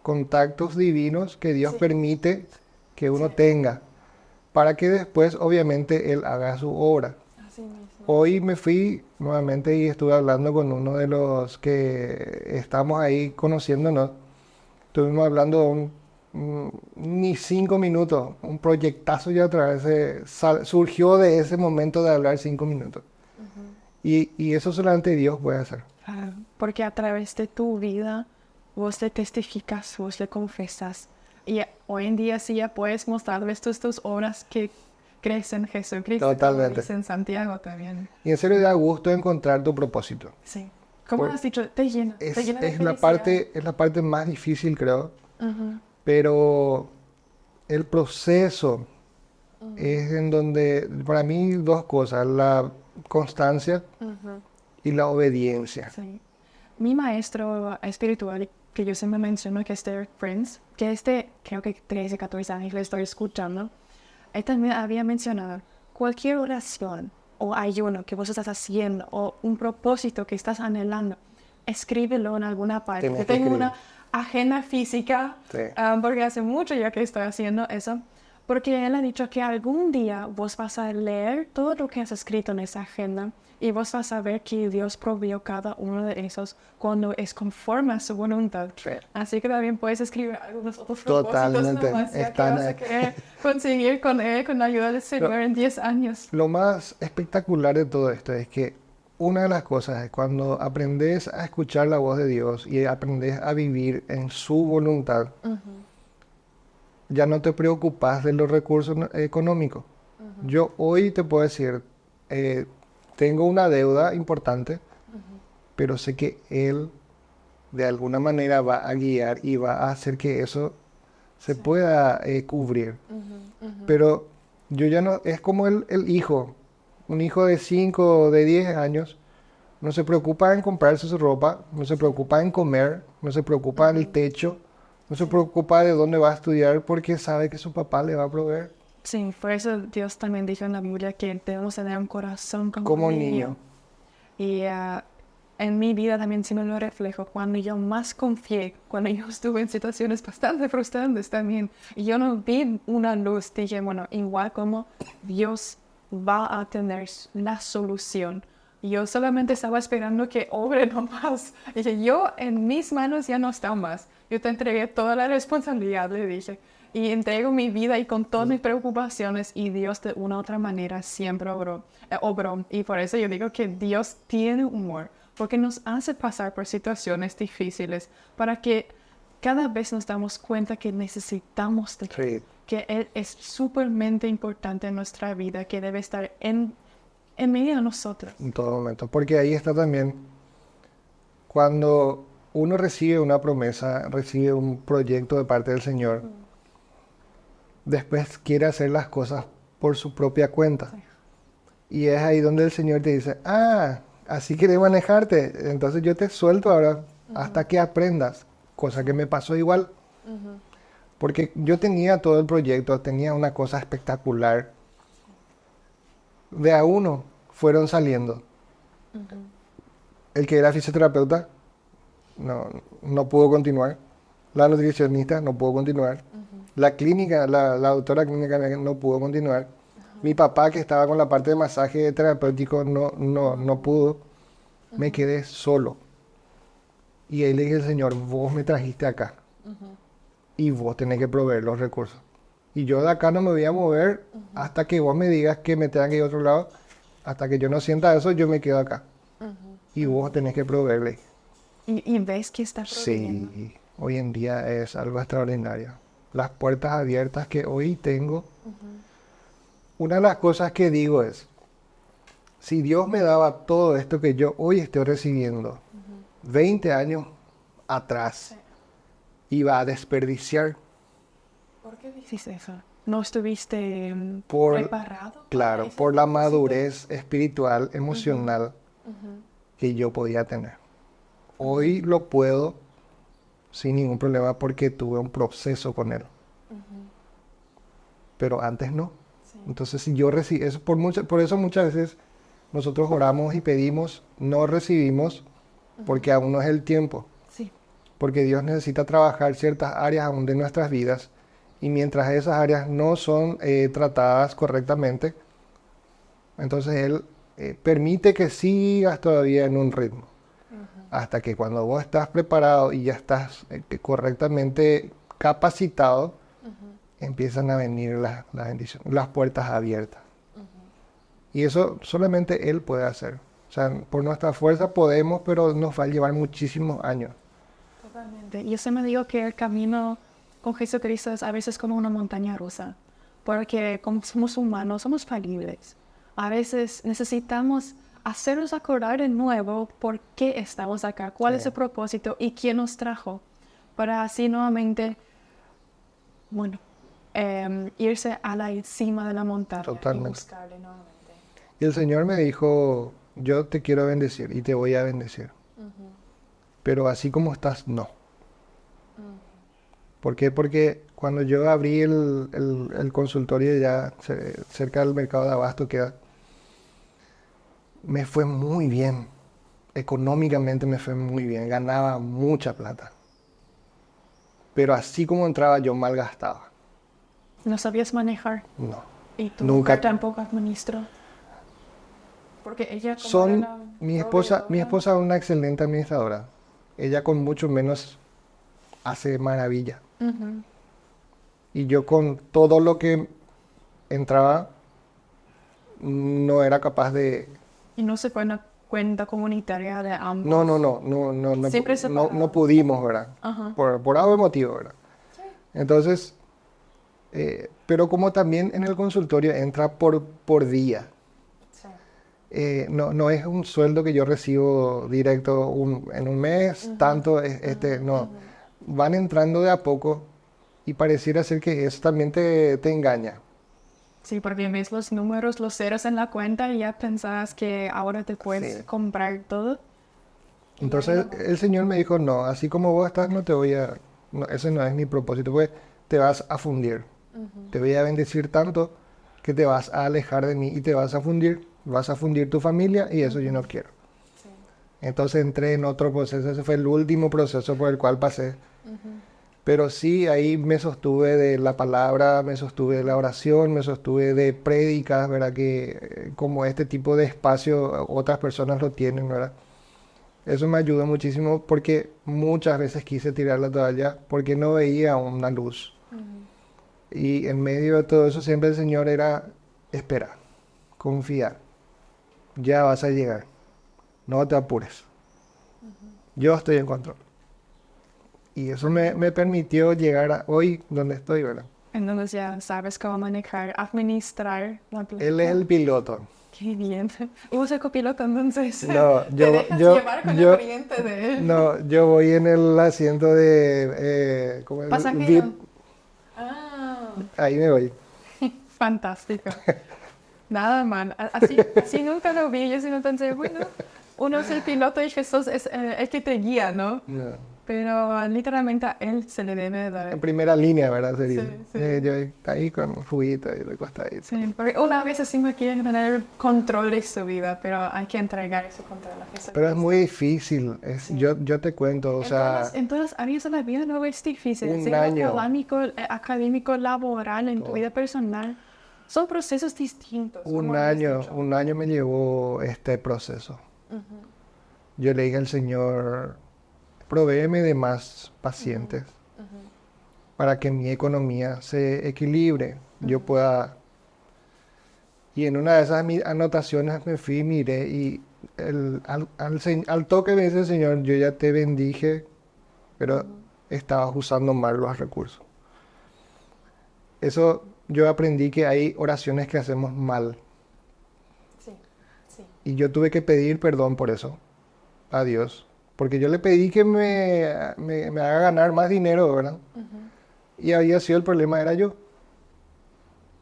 contactos divinos que Dios Sí, permite que sí, uno tenga, para que después obviamente Él haga su obra. así mismo. Hoy me fui nuevamente y estuve hablando con uno de los que estamos ahí conociéndonos. Estuvimos hablando ni 5 minutos, un proyectazo ya otra vez surgió de ese momento de hablar 5 minutos. Ujú. Y eso solamente Dios puede hacer. Claro, porque a través de tu vida vos le testificas, vos le confesas. Y hoy en día sí ya puedes mostrarles tus obras que crees en Jesucristo, como Totalmente. dice en Santiago también. Y en serio da gusto encontrar tu propósito. Sí. Como Por- has dicho, te llena de es la felicidad. parte, es la parte más difícil, creo. Ujú, Pero el proceso ujú, es en donde, para mí, dos cosas, la constancia ujú. y la obediencia. Sí. Mi maestro espiritual, que yo siempre menciono, que es Derek Prince, que creo que 13, 14 años le estoy escuchando, él también había mencionado cualquier oración o ayuno que vos estás haciendo o un propósito que estás anhelando, escríbelo en alguna parte. Tienes Yo que tengo escribir. una agenda física, Sí. porque hace mucho ya que estoy haciendo eso, porque él ha dicho que algún día vos vas a leer todo lo que has escrito en esa agenda y vos vas a ver que Dios proveyó cada uno de esos cuando es conforme a su voluntad. Sí. Así que también puedes escribir algunos otros propósitos Totalmente. nomás, ya que vas a querer conseguir con él, con la ayuda del Lo, Señor en 10 años. lo más espectacular de todo esto es que una de las cosas es cuando aprendes a escuchar la voz de Dios y aprendes a vivir en su voluntad, Ujú, ya no te preocupas de los recursos económicos. ujú, Yo hoy te puedo decir, eh, tengo una deuda importante, ujú. pero sé que Él de alguna manera va a guiar y va a hacer que eso se Sí. pueda cubrir. Ujú, ujú. Pero yo ya no, es como el hijo, un hijo de 5 o de 10 años, no se preocupa en comprarse su ropa, no se preocupa en comer, no se preocupa en el Ujú. techo, no se Sí. preocupa de dónde va a estudiar porque sabe que su papá le va a proveer Sí, por eso Dios también dijo en la Biblia que debemos tener un corazón como como un niño. niño. Y en mi vida también sí me lo reflejo. Cuando yo más confié, cuando yo estuve en situaciones bastante frustrantes también, y yo no vi una luz, dije, bueno, igual como Dios va a tener la solución. Y yo solamente estaba esperando que obre nomás. Dije, yo en mis manos ya no está más. Yo te entregué toda la responsabilidad, le dije. Y entrego mi vida y con todas mis preocupaciones y Dios de una u otra manera siempre obró. Y por eso yo digo que Dios tiene humor, porque nos hace pasar por situaciones difíciles para que cada vez nos damos cuenta que necesitamos de Él, Sí, que Él es súpermente importante en nuestra vida, que debe estar en medio de nosotros. en todo momento. Porque ahí está también, cuando uno recibe una promesa, recibe un proyecto de parte del Señor, después quiere hacer las cosas por su propia cuenta. Sí. Y es ahí donde el Señor te dice, ah, así quieres manejarte, entonces yo te suelto ahora hasta que aprendas, cosa que me pasó igual, Ujú, porque yo tenía todo el proyecto, tenía una cosa espectacular, de a uno fueron saliendo. ujú, El que era fisioterapeuta no, no pudo continuar, la nutricionista no pudo continuar, ujú, la clínica, la doctora clínica no pudo continuar, mi papá que estaba con la parte de masaje terapéutico no pudo, me ujú, quedé solo. Y ahí le dije al Señor, vos me trajiste acá ujú, y vos tenés que proveer los recursos. Y yo de acá no me voy a mover ujú. hasta que vos me digas que me tenga que ir a otro lado, Hasta que yo no sienta eso, yo me quedo acá. Y vos tenés que proveerle. Y ves que está proveyendo. Sí, hoy en día es algo extraordinario. Las puertas abiertas que hoy tengo. Una de las cosas que digo es, si Dios me daba todo esto que yo hoy estoy recibiendo, 20 años atrás, iba a desperdiciar ¿Por qué dices eso? ¿No estuviste por, preparado? claro, Ese por la propósito? madurez espiritual, emocional que yo podía tener. Hoy lo puedo sin ningún problema porque tuve un proceso con él, pero antes no. Sí. Entonces, si yo recibí eso, por eso muchas veces nosotros oramos y pedimos, no recibimos porque aún no es el tiempo. Sí. Porque Dios necesita trabajar ciertas áreas aún de nuestras vidas y mientras esas áreas no son tratadas correctamente, entonces Él permite que sigas todavía en un ritmo. Hasta que cuando vos estás preparado y ya estás correctamente capacitado, empiezan a venir las bendiciones, las puertas abiertas. Y eso solamente Él puede hacer. O sea, por nuestra fuerza podemos, pero nos va a llevar muchísimos años. Totalmente. Yo siempre digo que el camino con Jesucristo es a veces como una montaña rusa, porque como somos humanos, somos falibles. A veces necesitamos hacernos acordar de nuevo por qué estamos acá, cuál es el propósito y quién nos trajo, para así nuevamente, bueno, irse a la cima de la montaña Totalmente. y buscarle nuevamente. Y el Señor me dijo, yo te quiero bendecir y te voy a bendecir. Pero así como estás, no. ¿Por qué? Porque cuando yo abrí el consultorio ya cerca del mercado de Abasto, me fue muy bien. Económicamente me fue muy bien. Ganaba mucha plata. Pero así como entraba, yo malgastaba. ¿No sabías manejar? No. ¿Y tu Nunca. mujer tampoco administró? Porque ella como Son, era la mi proveedora. esposa es una excelente administradora. Ella con mucho menos hace maravilla. Ujú. Y yo con todo lo que entraba, no era capaz de... Y no se fue una cuenta comunitaria de ambos. No, Siempre no separado. pudimos, ¿verdad? Ajá. Por algo motivo, ¿verdad? Entonces, pero como también en el consultorio entra por día. Sí. No es un sueldo que yo recibo directo en un mes, tanto, no. Van entrando de a poco y pareciera ser que eso también te engaña. Sí, porque ves los números, los ceros en la cuenta y ya pensabas que ahora te puedes Sí. comprar todo. Entonces el Señor me dijo, no, así como vos estás, no te voy a... No, ese no es mi propósito, pues te vas a fundir. Te voy a bendecir tanto que te vas a alejar de mí y te vas a fundir tu familia y eso yo no quiero. Sí. Entonces entré en otro proceso, ese fue el último proceso por el cual pasé. Pero sí, ahí me sostuve de la palabra, me sostuve de la oración, me sostuve de prédicas, ¿verdad? Que como este tipo de espacio otras personas lo tienen, ¿verdad? Eso me ayudó muchísimo porque muchas veces quise tirar la toalla porque no veía una luz. Y en medio de todo eso siempre el Señor era esperar, confiar, ya vas a llegar, no te apures, yo estoy en control. Y eso me permitió llegar a hoy donde estoy, ¿verdad? Entonces ya sabes cómo manejar, administrar la plata. Él es el piloto. Qué bien. Vos el copiloto, entonces. No, Te dejas llevar con la corriente de él. no, yo voy en el asiento de ¿cómo es? Pasajero. VIP, Ah, ahí me voy. fantástico. Nada mal. Así nunca lo vi. Yo siempre pensé, bueno, uno es el piloto y Jesús es el que te guía, ¿no? No. Pero literalmente a él se le debe dar. En primera línea, ¿verdad? Sería. Sí, sí. Yo ahí con un juguito y recostadito. Sí, porque una vez sí me quieren tener control de su vida, pero hay que entregar ese control a Jesús. Pero es muy difícil. Sí. Yo te cuento, o sea, En todas las áreas de la vida no es difícil. un Sea año. académico, laboral, en tu vida personal. Son procesos distintos. como habías dicho. un año me llevó este proceso. Yo le dije al Señor, provéeme de más pacientes para que mi economía se equilibre, yo pueda... Y en una de esas anotaciones me fui y miré y al toque me dice el Señor, yo ya te bendije, pero estabas usando mal los recursos. Eso yo aprendí que hay oraciones que hacemos mal. Sí, sí. Y yo tuve que pedir perdón por eso a Dios. Porque yo le pedí que me haga ganar más dinero, ¿verdad? Y había sido el problema, era yo,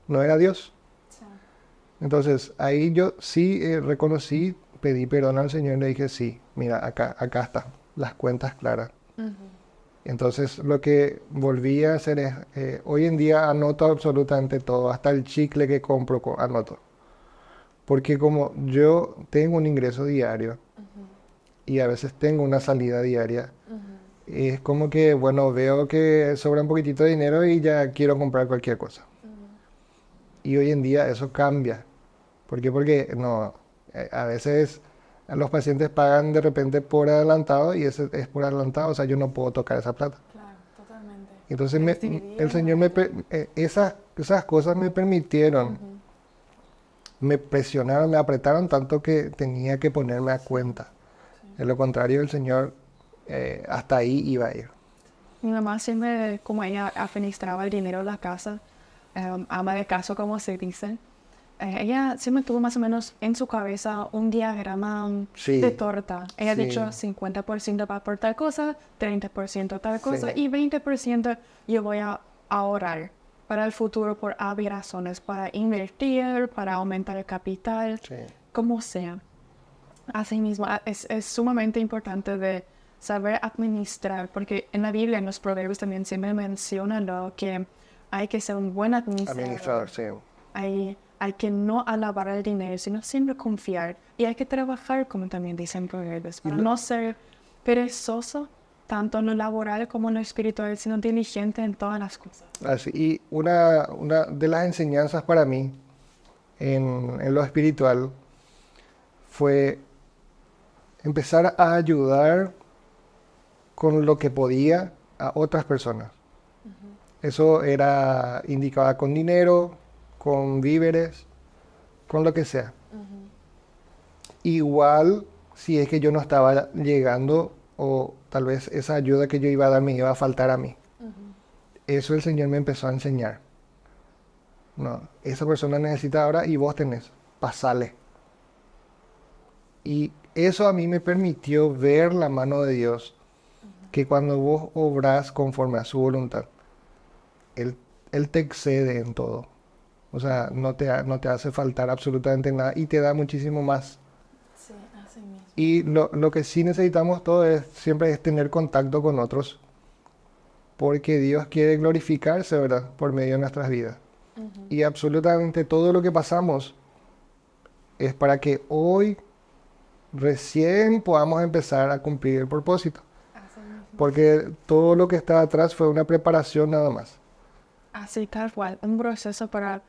no era Dios. Sí. Entonces ahí yo sí reconocí, pedí perdón al Señor y le dije, sí, mira, acá está, las cuentas claras. Entonces lo que volví a hacer es, hoy en día anoto absolutamente todo, hasta el chicle que compro anoto. Porque como yo tengo un ingreso diario y a veces tengo una salida diaria, es como que, bueno, veo que sobra un poquitito de dinero y ya quiero comprar cualquier cosa. Y hoy en día eso cambia. ¿Por qué? Porque no, a veces los pacientes pagan de repente por adelantado y ese es por adelantado, o sea, yo no puedo tocar esa plata. Claro, totalmente. Entonces Debes dividir, el Señor esas cosas me permitieron, me presionaron, me apretaron tanto que tenía que ponerme a cuenta. De lo contrario, el Señor hasta ahí iba a ir. Mi mamá siempre, como ella administraba el dinero de la casa, ama de casa, como se dice, ella siempre tuvo más o menos en su cabeza un diagrama Sí, de torta. Ella ha sí, dicho 50% va por tal cosa, 30% tal cosa sí, y 20% yo voy a ahorrar para el futuro por haber razones, para invertir, para aumentar el capital, sí. como sea. Asimismo, es sumamente importante de saber administrar, porque en la Biblia, en los proverbios también siempre menciona lo que hay que ser un buen administrador. Administrador, sí. Hay que no alabar el dinero, sino siempre confiar. Y hay que trabajar, como también dicen proverbios, Y para no ser perezoso, tanto en lo laboral como en lo espiritual, sino diligente en todas las cosas. así, y una de las enseñanzas para mí en lo espiritual fue empezar a ayudar con lo que podía a otras personas. Eso era indicado con dinero, con víveres, con lo que sea. Igual si es que yo no estaba llegando o tal vez esa ayuda que yo iba a dar me iba a faltar a mí. Eso el Señor me empezó a enseñar. No, esa persona necesita ahora y vos tenés, pasale. Y eso a mí me permitió ver la mano de Dios, que cuando vos obrás conforme a su voluntad, Él te excede en todo. O sea, no te hace faltar absolutamente nada y te da muchísimo más. Sí, así mismo. Y lo que sí necesitamos todo siempre es tener contacto con otros, porque Dios quiere glorificarse, ¿verdad? Por medio de nuestras vidas. Y absolutamente todo lo que pasamos es para que hoy recién podamos empezar a cumplir el propósito. Así mismo. Porque todo lo que está atrás fue una preparación nada más. Así tal cual, un proceso para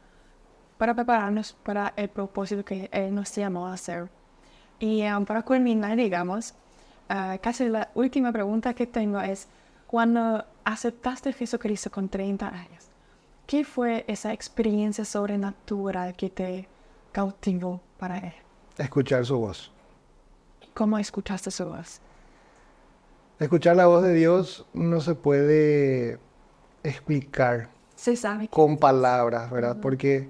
prepararnos para el propósito que Él nos llamó a hacer. Y para culminar, digamos, casi la última pregunta que tengo es, cuando aceptaste a Jesucristo con 30 años, ¿qué fue esa experiencia sobrenatural que te cautivó para Él? Escuchar su voz. ¿Cómo escuchaste su voz? Escuchar la voz de Dios no se puede explicar Se sabe que... con palabras, ¿verdad? Porque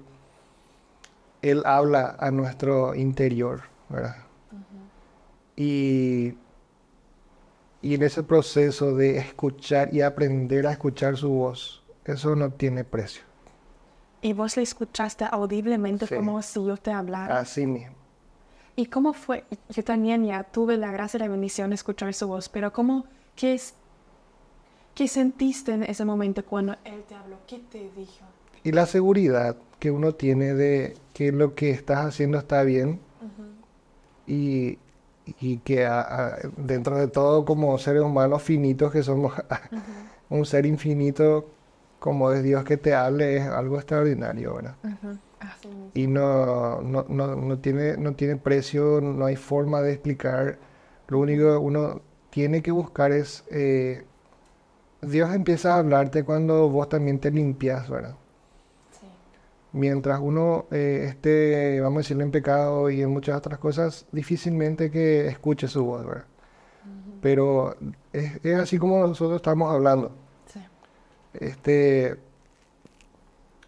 Él habla a nuestro interior, ¿verdad? Y en ese proceso de escuchar y aprender a escuchar su voz, eso no tiene precio. Y vos le escuchaste audiblemente Sí. como si yo te hablara. Así mismo. ¿Y cómo fue? Yo también ya tuve la gracia y la bendición de escuchar su voz, pero qué sentiste en ese momento cuando Él te habló? ¿Qué te dijo? Y la seguridad que uno tiene de que lo que estás haciendo está bien y, y que dentro de todo como seres humanos finitos que somos, un ser infinito como es Dios que te hable es algo extraordinario, ¿verdad? Así mismo. Y no tiene precio, no hay forma de explicar. Lo único que uno tiene que buscar es, Dios empieza a hablarte cuando vos también te limpias, ¿verdad? Sí. Mientras uno esté, vamos a decirlo, en pecado y en muchas otras cosas, difícilmente que escuche su voz, ¿verdad? Pero es así como nosotros estamos hablando. Sí. Este,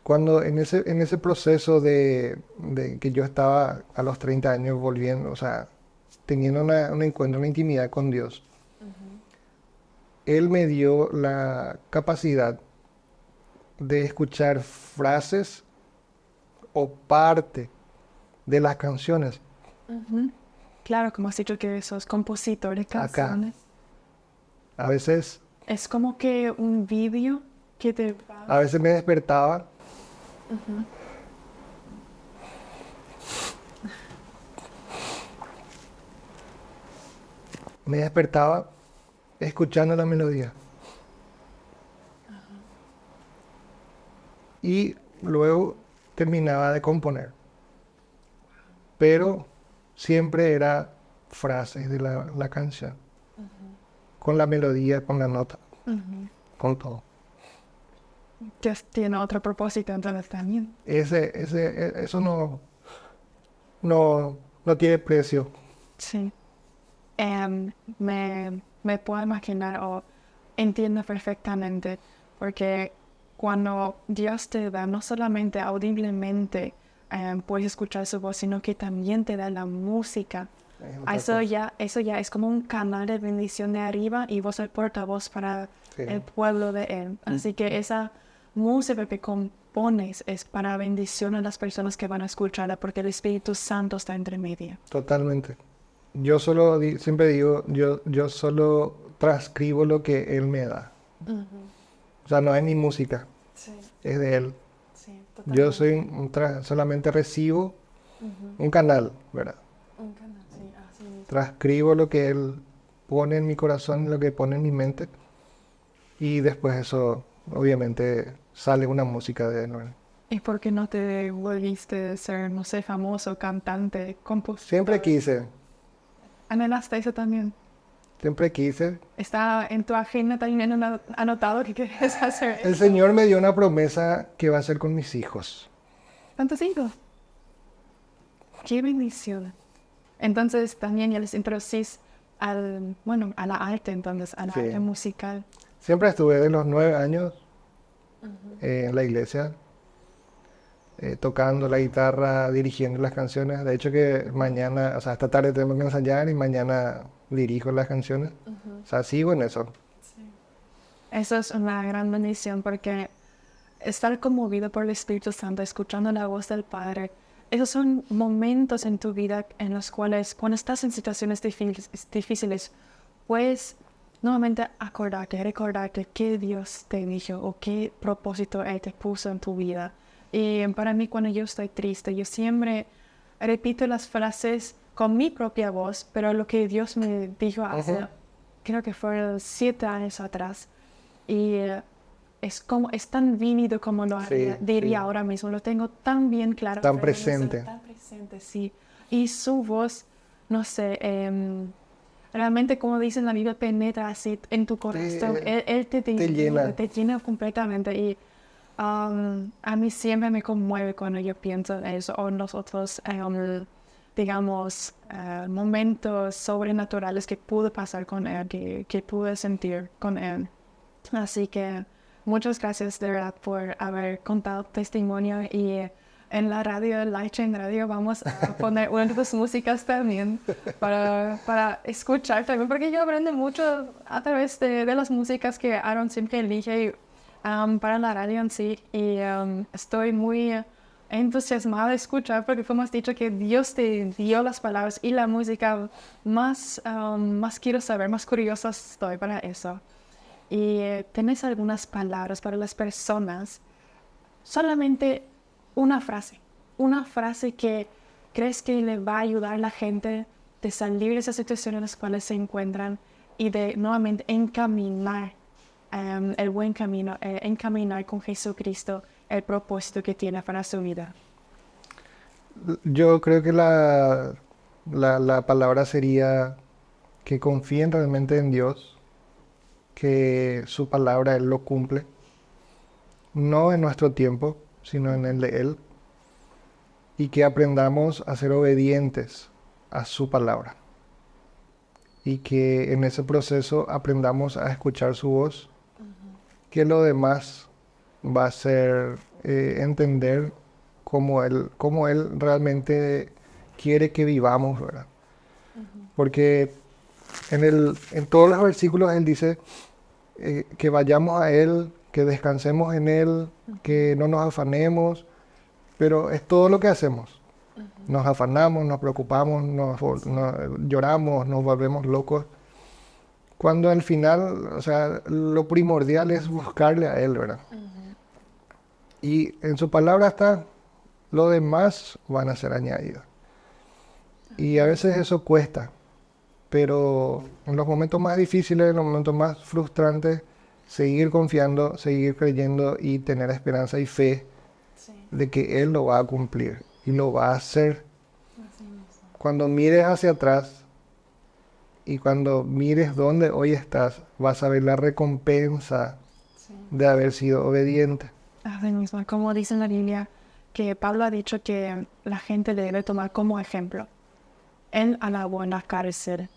cuando en ese proceso de que yo estaba a los 30 años volviendo, o sea, teniendo un encuentro, una intimidad con Dios, Él me dio la capacidad de escuchar frases o parte de las canciones Ujú. Claro, como has dicho que sos compositor de acá. canciones. A veces, Es como que un vídeo que te a va. veces me despertaba, Ujú. me despertaba escuchando la melodía y luego terminaba de componer. Pero siempre era frases de la canción, con la melodía, con la nota, Ujú. con todo. Que tiene otro propósito entonces también. Eso no tiene precio. Sí. Me puedo imaginar o entiendo perfectamente, porque cuando Dios te da, no solamente audiblemente puedes escuchar su voz, sino que también te da la música. Es otra cosa. Eso ya es como un canal de bendición de arriba y vos el portavoz para Sí, el pueblo de Él. Así que esa música que compones es para bendición a las personas que van a escucharla, porque el Espíritu Santo está entre medio. totalmente. Yo solo siempre digo, yo solo transcribo lo que él me da. Ujú. O sea, no es mi música, Sí, es de él. sí, Yo totalmente. soy solamente recibo Ujú. un canal, ¿verdad? Un canal, sí, así mismo. Transcribo lo que él pone en mi corazón, lo que pone en mi mente, y después eso, obviamente, sale una música de él, ¿verdad? ¿Y por qué no te volviste a ser, no sé, famoso, cantante, Siempre compositor? quise, ¿Anhelaste eso también? siempre quise. ¿Está en tu agenda también anotado que quieres hacer El eso? Señor me dio una promesa que va a ser con mis hijos. ¿Tantos hijos? ¡Qué bendición! Entonces también ya les introducís al, bueno, a la arte, entonces, a la Sí. arte musical. Siempre estuve de los 9 años en la iglesia, tocando la guitarra, dirigiendo las canciones. De hecho que mañana, o sea, esta tarde tengo que ensayar y mañana dirijo las canciones. O sea, sigo en eso. Sí. Eso es una gran bendición porque estar conmovido por el Espíritu Santo, escuchando la voz del Padre, esos son momentos en tu vida en los cuales, cuando estás en situaciones difíciles, puedes nuevamente acordarte, recordarte qué Dios te dijo o qué propósito Él te puso en tu vida. Y para mí, cuando yo estoy triste, yo siempre repito las frases con mi propia voz, pero lo que Dios me dijo hace, Ujú. creo que fueron 7 años atrás. Y es como, es tan vívido como lo Sí, diría sí. ahora mismo. Lo tengo tan bien claro Tan frente a mí, presente. tan presente, sí. Y su voz, no sé, realmente como dice en la Biblia, penetra así en tu corazón. Te, Él te te divide, llena. te llena completamente. Y a mí siempre me conmueve cuando yo pienso en eso. O nosotros, digamos, momentos sobrenaturales que pude pasar con él, que pude sentir con él. Así que muchas gracias de verdad por haber contado testimonio y en la radio, Light Chain Radio, vamos a poner una de tus músicas también para escuchar también, porque yo aprendo mucho a través de las músicas que Aaron siempre elige para la radio en sí y estoy muy entusiasmada de escuchar porque como has dicho que Dios te dio las palabras y la música, más quiero saber, más curiosa estoy para eso. Y tenés algunas palabras para las personas, solamente una frase que crees que le va a ayudar a la gente de salir de esas situaciones en las cuales se encuentran y de nuevamente encaminar el buen camino, encaminar con Jesucristo el propósito que tiene para su vida. Yo creo que la palabra sería que confíen realmente en Dios, que su palabra Él lo cumple, no en nuestro tiempo, sino en el de Él. y que aprendamos a ser obedientes a su palabra. Y que en ese proceso aprendamos a escuchar su voz, que lo demás va a ser entender cómo él realmente quiere que vivamos, ¿verdad? Porque en todos los versículos Él dice que vayamos a Él, que descansemos en Él, que no nos afanemos, pero es todo lo que hacemos. Nos afanamos, nos preocupamos, lloramos, nos volvemos locos. Cuando al final, o sea, lo primordial es buscarle a Él, ¿verdad? Y en su palabra está, lo demás van a ser añadidos. Y a veces eso cuesta, pero en los momentos más difíciles, en los momentos más frustrantes, seguir confiando, seguir creyendo y tener esperanza y fe de que Él lo va a cumplir y lo va a hacer. Cuando mires hacia atrás y cuando mires dónde hoy estás, vas a ver la recompensa de haber sido obediente. Así mismo, como dice en la Biblia, que Pablo ha dicho que la gente le debe tomar como ejemplo. Él alabó en la cárcel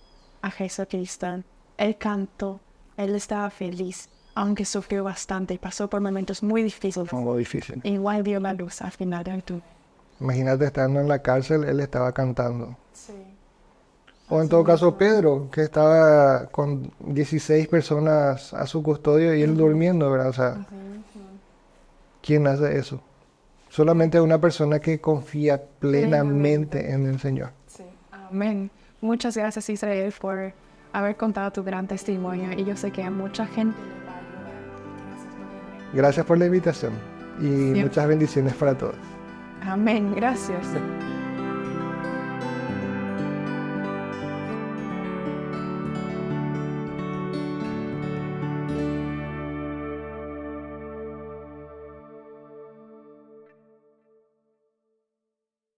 a Jesucristo. Él cantó, él estaba feliz, aunque sufrió bastante y pasó por momentos muy difíciles. Fue algo difícil. Igual vio la luz al final del túnel. Imagínate estando en la cárcel, él estaba cantando. Sí. O en todo caso Pedro, que estaba con 16 personas a su custodio y él durmiendo, ¿verdad? O sea, ¿quién hace eso? Solamente una persona que confía plenamente en el Señor. Sí. Amén. Muchas gracias, Israel, por haber contado tu gran testimonio. Y yo sé que a mucha gente le va a ayudar. Gracias por la invitación y muchas bendiciones para todos. Amén. Gracias.